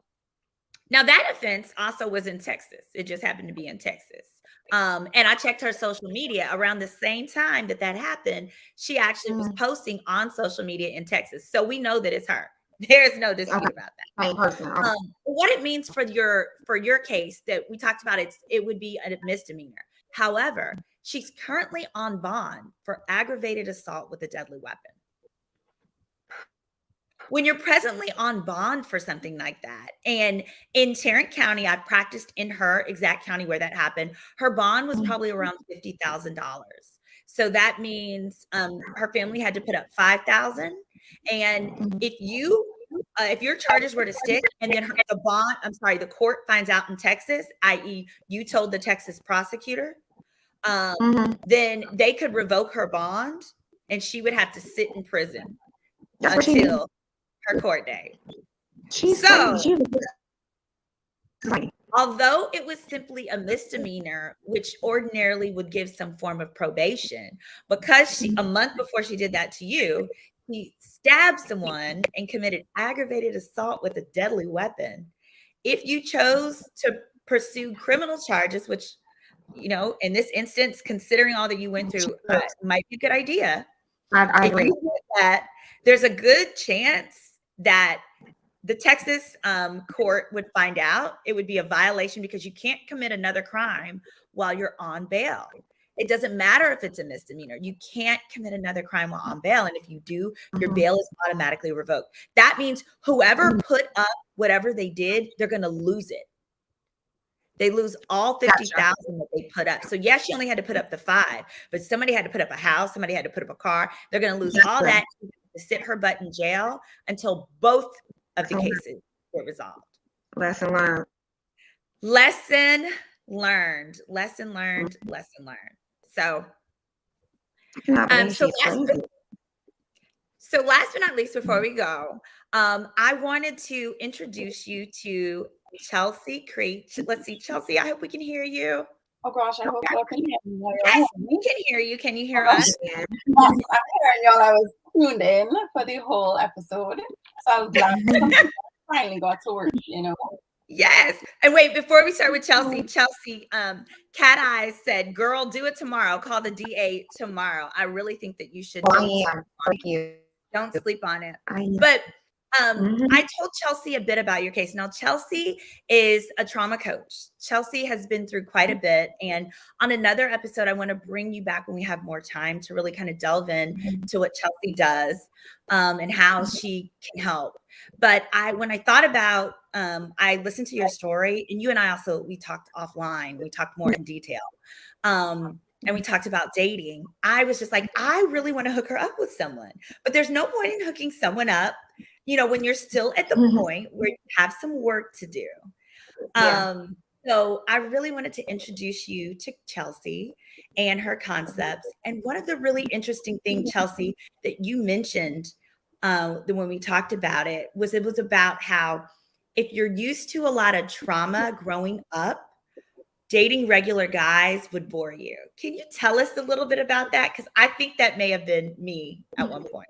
now that offense also was in Texas. It just happened to be in Texas. And I checked her social media around the same time that happened. She actually was posting on social media in Texas. So we know that it's her. There's no dispute about that. Same person. Okay. What it means for your case that we talked about, it would be a misdemeanor. However, she's currently on bond for aggravated assault with a deadly weapon. When you're presently on bond for something like that, and in Tarrant County, I've practiced in her exact county where that happened, her bond was probably around $50,000. So that means her family had to put up $5,000. And if your charges were to stick, and then the court finds out in Texas, i.e., you told the Texas prosecutor, then they could revoke her bond, and she would have to sit in prison until her court date. Although it was simply a misdemeanor, which ordinarily would give some form of probation, because a month before she did that to you, he stabbed someone and committed aggravated assault with a deadly weapon. If you chose to pursue criminal charges, which, in this instance, considering all that you went through, might be a good idea. I agree. That there's a good chance that the Texas court would find out. It would be a violation because you can't commit another crime while you're on bail. It doesn't matter if it's a misdemeanor. You can't commit another crime while on bail. And if you do, your bail is automatically revoked. That means whoever put up whatever they did, they're going to lose it. They lose all 50,000 that they put up. So yes, she only had to put up the 5, but somebody had to put up a house. Somebody had to put up a car. They're going to lose all that to sit her butt in jail until both of the cases get resolved. Lesson learned. Lesson learned. So, so last but not least, before we go, I wanted to introduce you to Chelsea Creech. Let's see, Chelsea, I hope we can hear you. Oh gosh, I hope y'all can hear me. Yes, we can hear you. Can you hear us? Yes, I'm hearing y'all. I was tuned in for the whole episode. So I was glad I finally got to work, Yes. And wait, before we start with Chelsea, Cat Eyes said, girl, do it tomorrow. Call the DA tomorrow. I really think that you should. Thank you. Don't sleep on it. But I told Chelsea a bit about your case. Now, Chelsea is a trauma coach. Chelsea has been through quite a bit. And on another episode, I want to bring you back when we have more time to really kind of delve into what Chelsea does and how she can help. But when I thought about, I listened to your story, and you and I we talked offline. We talked more in detail. And we talked about dating. I was just like, I really want to hook her up with someone, but there's no point in hooking someone up, when you're still at the point where you have some work to do. So I really wanted to introduce you to Chelsea and her concepts. And one of the really interesting things, Chelsea, that you mentioned when we talked about it was about how if you're used to a lot of trauma growing up, dating regular guys would bore you. Can you tell us a little bit about that? Because I think that may have been me at one point.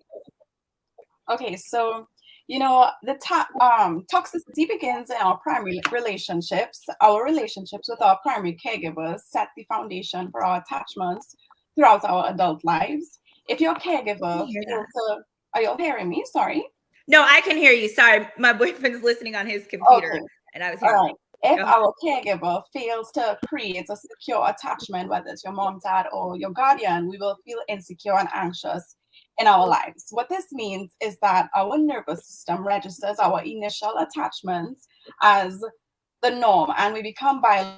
Okay, so the toxicity begins in our primary relationships. Our relationships with our primary caregivers set the foundation for our attachments throughout our adult lives. If your caregiver are you hearing me? Sorry. No, I can hear you. Sorry, my boyfriend's listening on his computer, and I was hearing. All right. If our caregiver fails to create a secure attachment, whether it's your mom, dad, or your guardian, we will feel insecure and anxious in our lives. What this means is that our nervous system registers our initial attachments as the norm, and we become by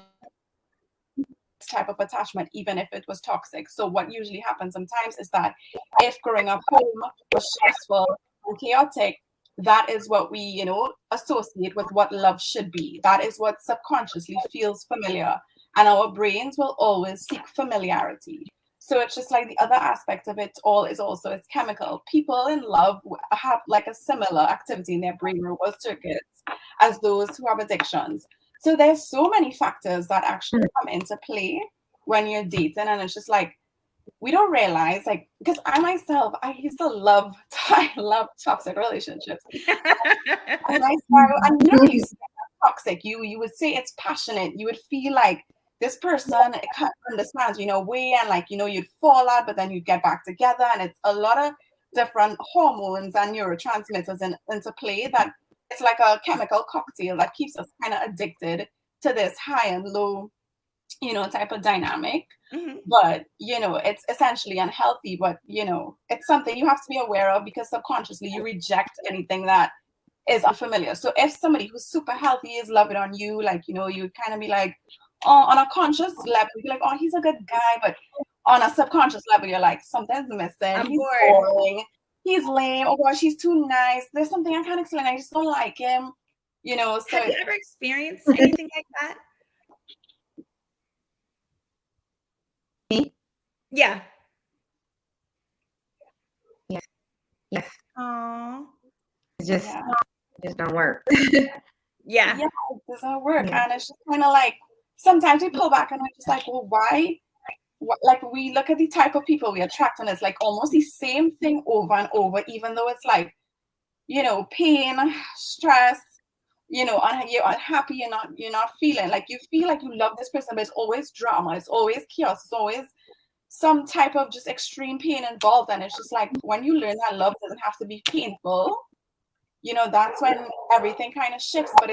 type of attachment, even if it was toxic. So what usually happens sometimes is that if growing up home was stressful and chaotic, that is what we, associate with what love should be. That is what subconsciously feels familiar. And our brains will always seek familiarity. So it's just like the other aspect of it all is also it's chemical. People in love have like a similar activity in their brain reward circuits as those who have addictions. So there's so many factors that actually come into play when you're dating, and it's just like we don't realize, like, because I myself, I used to love, I love toxic relationships. And I started, and you know, you say toxic, you would say it's passionate. You would feel like this person can't understand, you know, way, and like, you know, you'd fall out, but then you'd get back together, and it's a lot of different hormones and neurotransmitters into play that it's like a chemical cocktail that keeps us kind of addicted to this high and low, you know, type of dynamic. Mm-hmm. But you know, it's essentially unhealthy, but you know, it's something you have to be aware of because subconsciously you reject anything that is unfamiliar. So if somebody who's super healthy is loving on you, like, you know, you kind of be like, oh, on a conscious level, you're like, oh, he's a good guy, but on a subconscious level, you're like, something's missing. He's boring. He's lame. Oh gosh, he's too nice. There's something I can't explain. I just don't like him. You know. So have you ever experienced anything like that? Me? Yeah. Yes. Oh. It just don't work. Yeah. Yeah, it doesn't work. Yeah. And it's just kind of like sometimes we pull back and we're just like, well, why? Like we look at the type of people we attract, and it's like almost the same thing over and over, even though it's like, you know, pain, stress, you know, you're unhappy, you're not feeling like you feel like you love this person, but it's always drama, it's always chaos, it's always some type of just extreme pain involved. And it's just like when you learn that love doesn't have to be painful, you know, that's when everything kind of shifts. But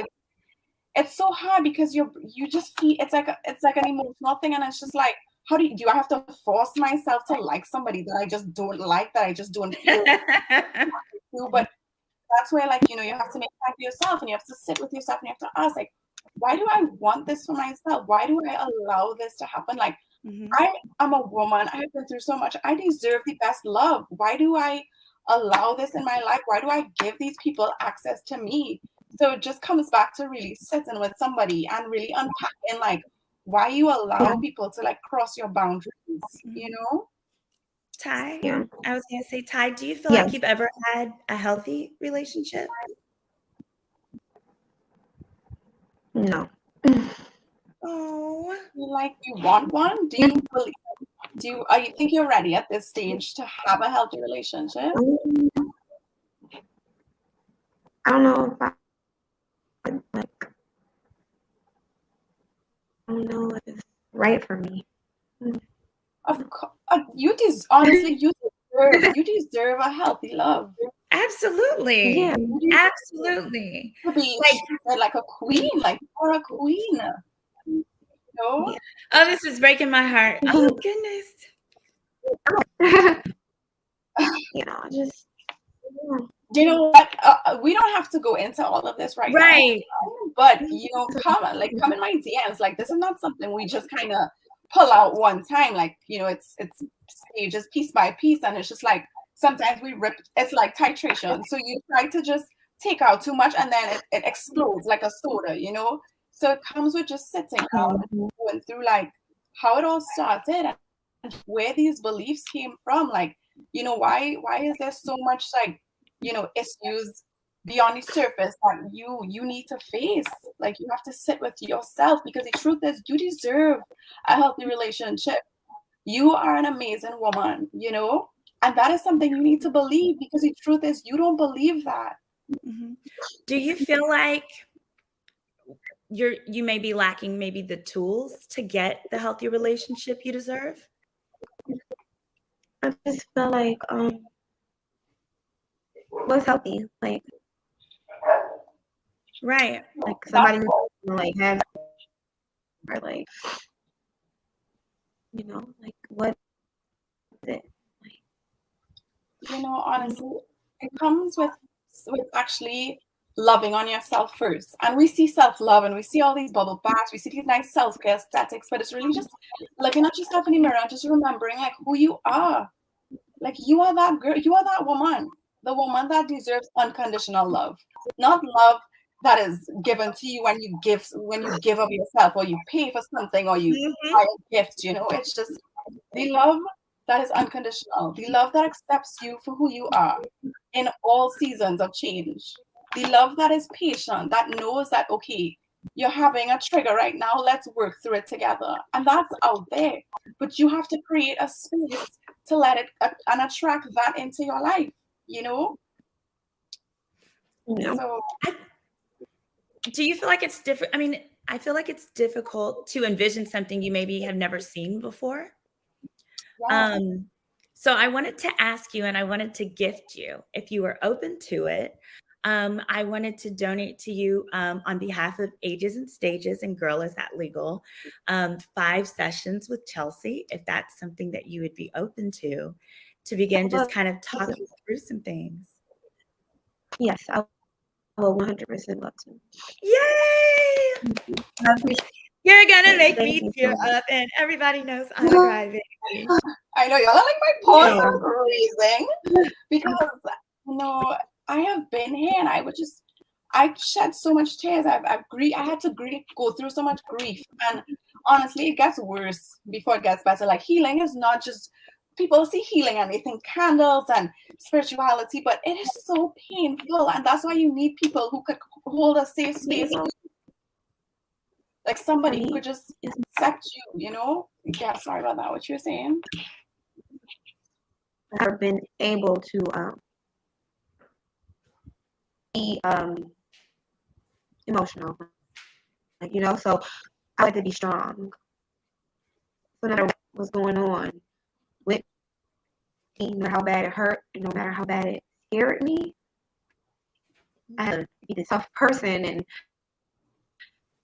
it's so hard because you just feel it's like an emotional thing, and it's just like, how do I have to force myself to like somebody that I just don't like, that I just don't feel to? But that's where, like, you know, you have to make time for yourself, and you have to sit with yourself, and you have to ask, like, why do I want this for myself? Why do I allow this to happen? Like, I am a woman. I have been through so much. I deserve the best love. Why do I allow this in my life? Why do I give these people access to me? So it just comes back to really sitting with somebody and really unpacking, like, why you allow people to like cross your boundaries, you know? Ty, Yeah. I was gonna say, Ty, do you feel like you've ever had a healthy relationship? No. Oh, Like, you want one? Do you think you're ready at this stage to have a healthy relationship? I don't know if I don't know if it's right for me. Of course, honestly, you deserve a healthy love. absolutely. Yeah. Absolutely. To be like a queen, like you're a queen. You know? Yeah. Oh, this is breaking my heart. Oh, goodness. You know, just You know what? We don't have to go into all of this right now. But you know, come in my DMs. Like, this is not something we just kind of pull out one time. Like, you know, it's stages piece by piece, and it's just like sometimes we rip. It's like titration. So you try to just take out too much, and then it explodes like a soda. You know. So it comes with just sitting down and going through like how it all started and where these beliefs came from. Like, you know, why is there so much, like, you know, issues beyond the surface that you need to face? Like, you have to sit with yourself, because the truth is you deserve a healthy relationship. You are an amazing woman, you know, and that is something you need to believe, because the truth is you don't believe that. Do you feel like you may be lacking maybe the tools to get the healthy relationship you deserve? I just feel like what's healthy, like Right. somebody who like has, or like, you know, like what is it? You know, honestly, it comes with actually loving on yourself first. And we see self-love and we see all these bubble baths, we see these nice self-care aesthetics, but it's really just looking at yourself in the mirror and just remembering like who you are. Like, you are that girl, you are that woman, the woman that deserves unconditional love, not love that is given to you when you give of yourself, or you pay for something, or you buy a gift. You know, it's just the love that is unconditional, the love that accepts you for who you are in all seasons of change, the love that is patient, that knows that, okay, you're having a trigger right now, let's work through it together. And that's out there. But you have to create a space to let it and attract that into your life, you know? Yeah. So, Do you feel like it's different? I mean, I feel like it's difficult to envision something you maybe have never seen before. yeah. So I wanted to ask you, and I wanted to gift you, if you were open to it. I wanted to donate to you on behalf of Ages and Stages and Girl Is That Legal, 5 sessions with Chelsea, if that's something that you would be open to begin just kind of talking through some things. Yes, I will 100% love to. Yay! I appreciate You're gonna make Thank me you tear so much. up, and everybody knows I'm a crybaby. I know, y'all are like, my paws Yeah. are raising because, you know, I have been here and I shed so much tears. I had to go through so much grief. And honestly, it gets worse before it gets better. Like, healing is not just, people see healing and they think candles and spirituality, but it is so painful. And that's why you need people who could hold a safe space. Like somebody who could just accept you, you know? Yeah, sorry about that. What you were saying? I've been able to be emotional, like, you know, so I had to be strong. So no matter what was going on with me, no matter how bad it hurt, and no matter how bad it scared me, I had to be the tough person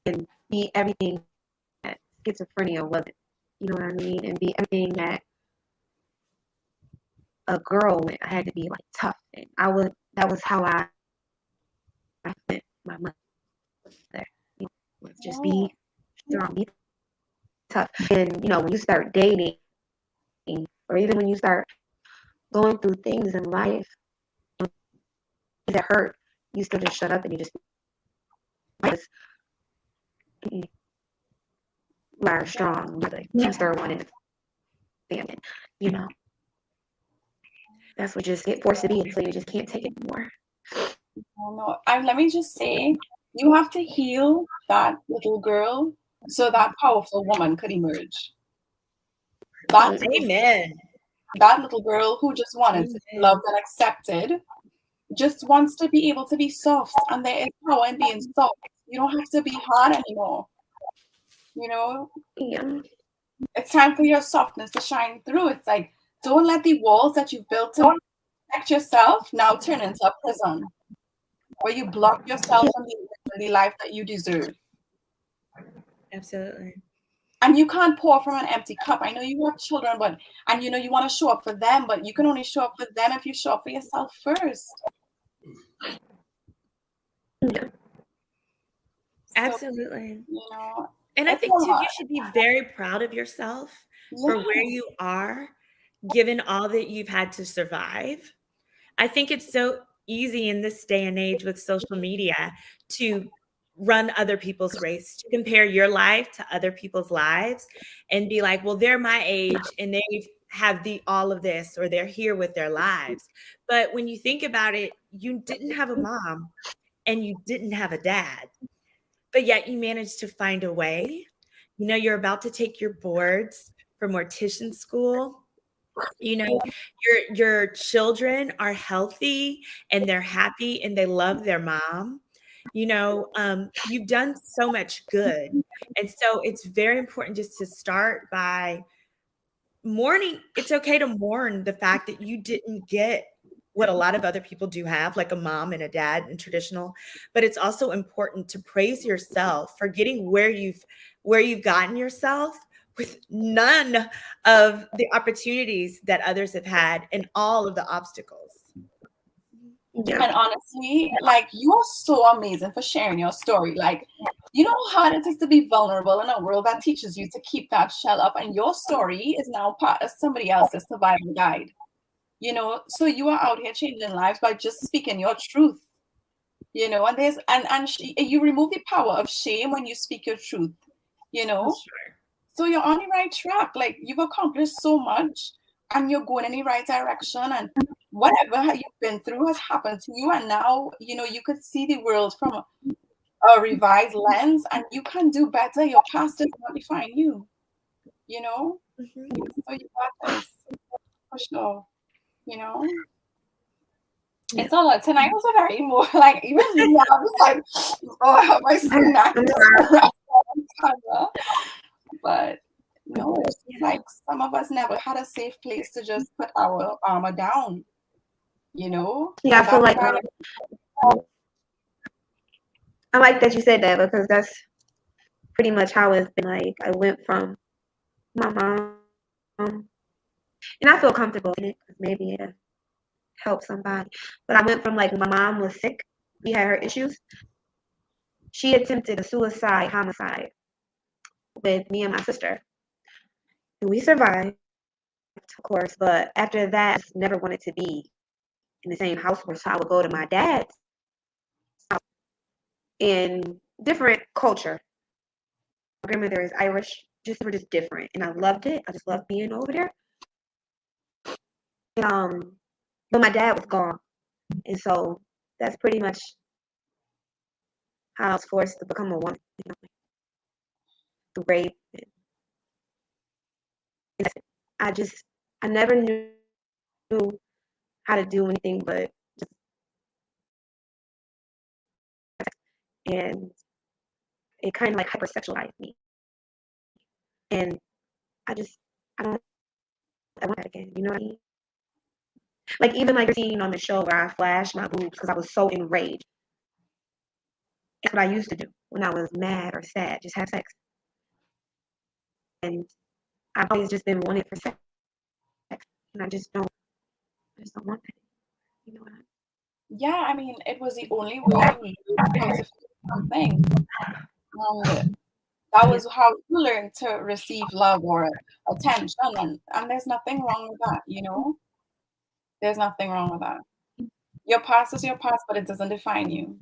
and be everything that schizophrenia wasn't. You know what I mean? And be everything that a girl went. I had to be like tough, and that was how I met my mother. You know, let's just be strong, be tough. And you know, when you start dating, or even when you start going through things in life that hurt, you still just shut up and you just you are strong. You're like cancer one in the family. You know, that's what you just get forced to be until you just can't take it anymore. No, let me just say, you have to heal that little girl so that powerful woman could emerge. Amen. That little girl who just wanted to be loved and accepted just wants to be able to be soft, and there is power in being soft. You don't have to be hard anymore. You know, Yeah. it's time for your softness to shine through. It's like, don't let the walls that you've built to protect yourself now turn into a prison where you block yourself from the life that you deserve. Absolutely. And you can't pour from an empty cup. I know you have children, and you know you want to show up for them, but you can only show up for them if you show up for yourself first. Yeah. Absolutely. So, you know, and I think too, you should be very proud of yourself for where you are, given all that you've had to survive. I think it's so easy in this day and age with social media to run other people's race, to compare your life to other people's lives and be like, well, they're my age and they have all of this, or they're here with their lives. But when you think about it, you didn't have a mom and you didn't have a dad, but yet you managed to find a way. You know, you're about to take your boards for mortician school. You know, your children are healthy and they're happy and they love their mom. You know, you've done so much good. And so it's very important just to start by mourning. It's okay to mourn the fact that you didn't get what a lot of other people do have, like a mom and a dad in traditional, but it's also important to praise yourself for getting where you've gotten yourself with none of the opportunities that others have had and all of the obstacles. Yeah. And honestly, like, you're so amazing for sharing your story. Like, you know how hard it is to be vulnerable in a world that teaches you to keep that shell up, and your story is now part of somebody else's survival guide. You know, so you are out here changing lives by just speaking your truth. You know, and you remove the power of shame when you speak your truth. You know, Sure. so you're on the right track. Like, you've accomplished so much, and you're going in the right direction, and whatever you've been through has happened to you, and now you could see the world from a revised lens, and you can do better. Your past does not define you. Mhm. So you got this for sure. Yeah. It's all like tonight was a very more like even me, I was like, oh, I have my snack. But no, it's just like some of us never had a safe place to just put our armor down, Yeah, I and feel that's like why I like that you said that, because that's pretty much how it's been. Like, I went from my mom, and I feel comfortable in it because maybe it help somebody. But I went from, like, when my mom was sick, we had her issues. She attempted a suicide homicide with me and my sister. And we survived, of course, but after that, I just never wanted to be in the same household. So I would go to my dad's house in different culture. My grandmother is Irish, we're just different. And I loved it. I just loved being over there. And, but my dad was gone. And so that's pretty much how I was forced to become a woman, through rape. And I just, I never knew how to do anything but just, and it kind of like hypersexualized me. And I just, I don't, I want that again. You know what I mean? Like, even like you're seeing on the show where I flashed my boobs because I was so enraged. That's what I used to do when I was mad or sad, just have sex. And I've always just been wanted for sex. And I just don't want that. You know what I mean? yeah, I mean, it was the only way you learned how to feel something. And that Yeah. was how you learned to receive love or attention, and there's nothing wrong with that. There's nothing wrong with that. Your past is your past, but it doesn't define you.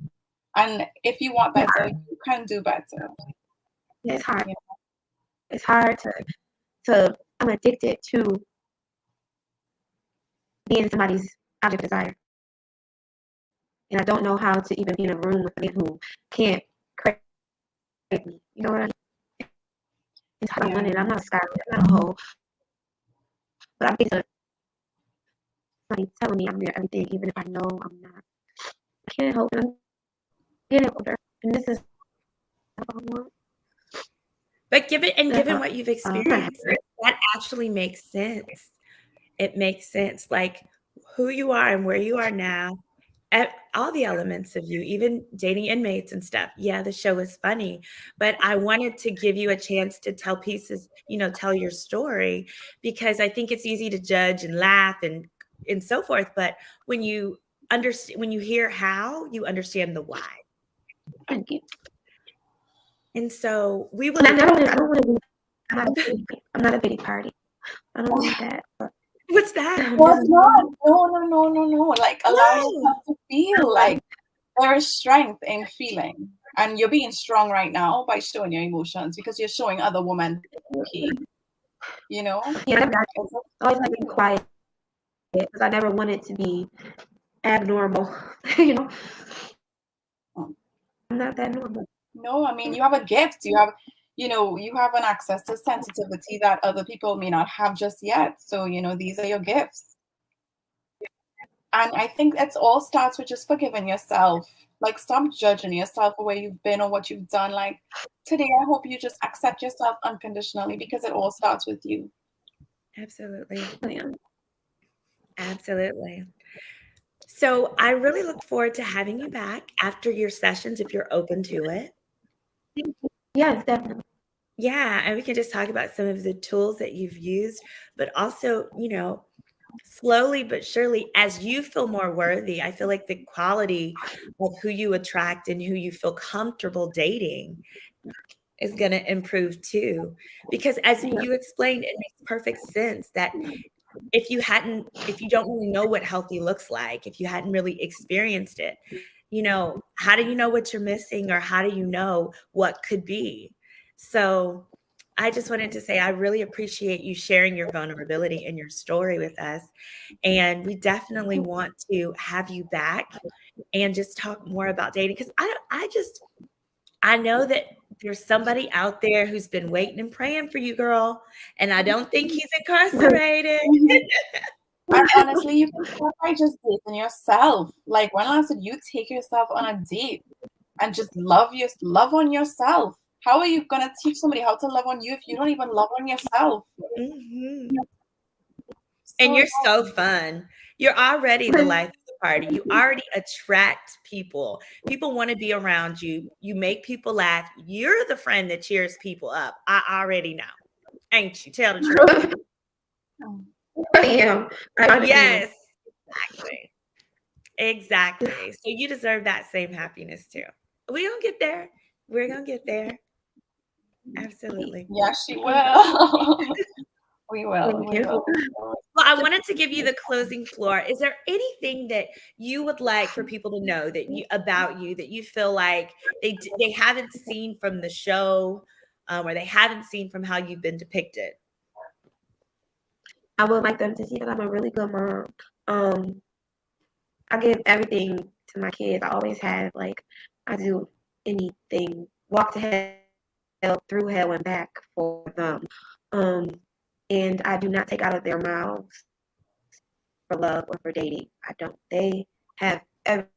And if you want better, you can do better. Yeah, it's hard. You It's hard to I'm addicted to being somebody's object of desire. And I don't know how to even be in a room with a man who can't crave me. You know what I mean? It's hard. Yeah. I'm not a scholar, I'm not a hoe, but I'm getting to somebody telling me I'm near everything, even if I know I'm not. I can't help it. I'm getting older, and this is what I want. But given what you've I'm not experienced, happy. that actually makes sense. It makes sense. Like who you are and where you are now, all the elements of you, even dating inmates and stuff. Yeah, the show is funny, but I wanted to give you a chance to tell pieces, tell your story, because I think it's easy to judge and laugh and so forth. But when you understand, when you hear how, you understand the why. Thank you. And so we And I will. never want to. I don't want to be. I'm not a pity party. I don't want that. But What's that? No, it's not. No. Like, allow No. yourself to feel like there is strength in feeling. And you're being strong right now by showing your emotions because you're showing other women, okay, Yeah, I always like to be quiet because I never wanted to be abnormal. you know, I'm not that normal. No, I mean, you have a gift. You have an access to sensitivity that other people may not have just yet. So, these are your gifts. And I think it all starts with just forgiving yourself. Like, stop judging yourself for where you've been or what you've done. Like, today, I hope you just accept yourself unconditionally because it all starts with you. Absolutely. Yeah. Absolutely. So I really look forward to having you back after your sessions if you're open to it. Yes, definitely. Yeah, and we can just talk about some of the tools that you've used, but also, slowly but surely, as you feel more worthy, I feel like the quality of who you attract and who you feel comfortable dating is going to improve too. Because as you explained, it makes perfect sense that if you don't really know what healthy looks like, if you hadn't really experienced it, how do you know what you're missing or how do you know what could be? So I just wanted to say I really appreciate you sharing your vulnerability and your story with us. And we definitely want to have you back and just talk more about dating, because I know that there's somebody out there who's been waiting and praying for you, girl. And I don't think he's incarcerated. And honestly, you can start by just dating yourself. Like, when last did you take yourself on a date and just love on yourself? How are you gonna teach somebody how to love on you if you don't even love on yourself? Mhm. And you're so fun. You're already the life of the party. You already attract people. People want to be around you. You make people laugh. You're the friend that cheers people up. I already know. Ain't you? Tell the truth. I am. I am. Yes, exactly. Exactly. So you deserve that same happiness too. We're going to get there. We're going to get there. Absolutely. Yes, she will. We will. Thank We you. will. Well, I wanted to give you the closing floor. Is there anything that you would like for people to know that you feel like they haven't seen from the show, or they haven't seen from how you've been depicted? I would like them to see that I'm a really good mom. I give everything to my kids. I always have, like, I do anything, walk to hell, through hell and back for them. Um, and I do not take out of their mouths for love or for dating. I don't. They have everything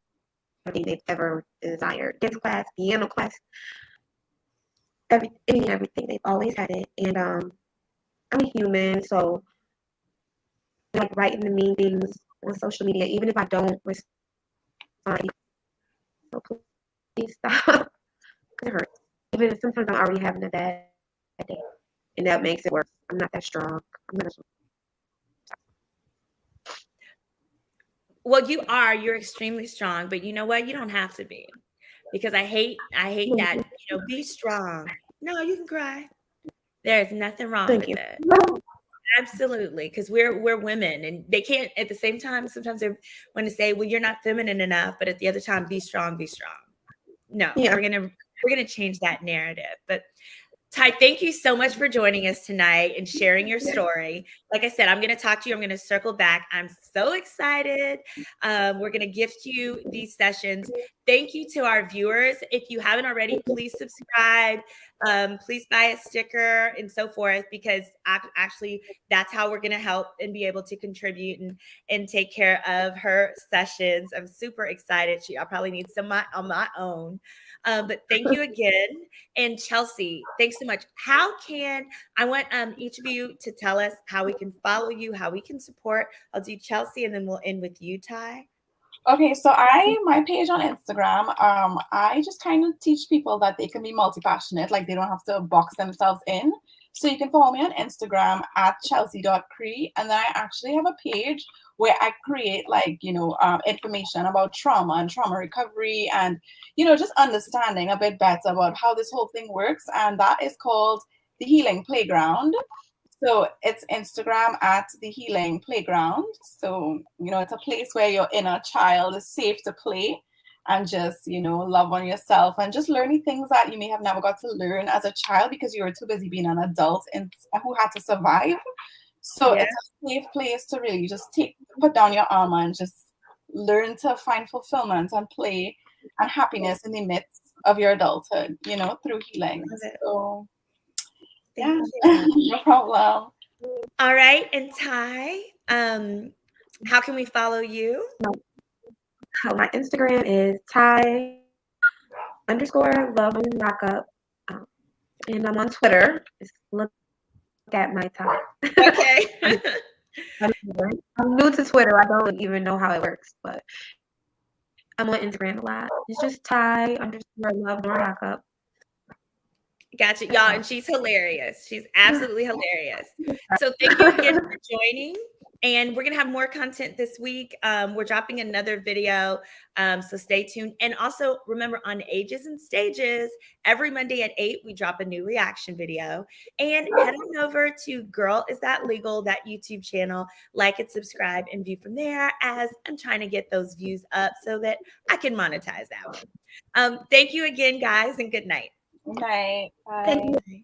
they've ever desired. Dance class, piano class, everything. They've always had it. And I'm a human, so like writing the mean things on social media, even if I don't respond, so please stop. It hurts. Even if sometimes I'm already having a bad day, and that makes it worse. I'm not that strong. I'm not as Well, you are. You're extremely strong, but you know what? You don't have to be, because I hate that. Be strong. No, you can cry. There's nothing wrong Thank with you. it. Absolutely, because we're women, and they can't at the same time. Sometimes they want to say, "Well, you're not feminine enough," but at the other time, be strong, be strong. No, Yeah. we're gonna change that narrative. But Ty, thank you so much for joining us tonight and sharing your story. Like I said, I'm going to talk to you. I'm going to circle back. I'm so excited. We're going to gift you these sessions. Thank you to our viewers. If you haven't already, please subscribe. Please buy a sticker and so forth, because actually that's how we're going to help and be able to contribute and take care of her sessions. I'm super excited. I'll probably need some on my own. But thank you again. And Chelsea, thanks so much. I want each of you to tell us how we can follow you, how we can support. I'll do Chelsea, and then we'll end with you, Ty. Okay, so my page on Instagram, I just kind of teach people that they can be multi-passionate, like they don't have to box themselves in. So you can follow me on Instagram at chelsea.cree, and then I actually have a page where I create information about trauma and trauma recovery, and just understanding a bit better about how this whole thing works, and that is called The Healing Playground. So it's Instagram at The Healing Playground. So, it's a place where your inner child is safe to play and just, love on yourself and just learning things that you may have never got to learn as a child because you were too busy being an adult and who had to survive. So Yeah. it's a safe place to really just put down your armor and just learn to find fulfillment and play and happiness in the midst of your adulthood, through healing. So Thank yeah, you. no problem. All right. And Ty, how can we follow you? My Instagram is Ty_love_lockup. And I'm on Twitter. Just look at my Ty. Okay. I'm new to Twitter. I don't even know how it works, but I'm on Instagram a lot. It's just Ty_love_lockup. Gotcha, y'all. And she's hilarious. She's absolutely hilarious. So thank you again for joining. And we're going to have more content this week. We're dropping another video. So stay tuned. And also remember, on Ages and Stages, every Monday at 8, we drop a new reaction video. And head on over to Girl Is That Legal, that YouTube channel. Like and subscribe and view from there, as I'm trying to get those views up so that I can monetize that one. Thank you again, guys, and good night. Good night. Bye. Thank you.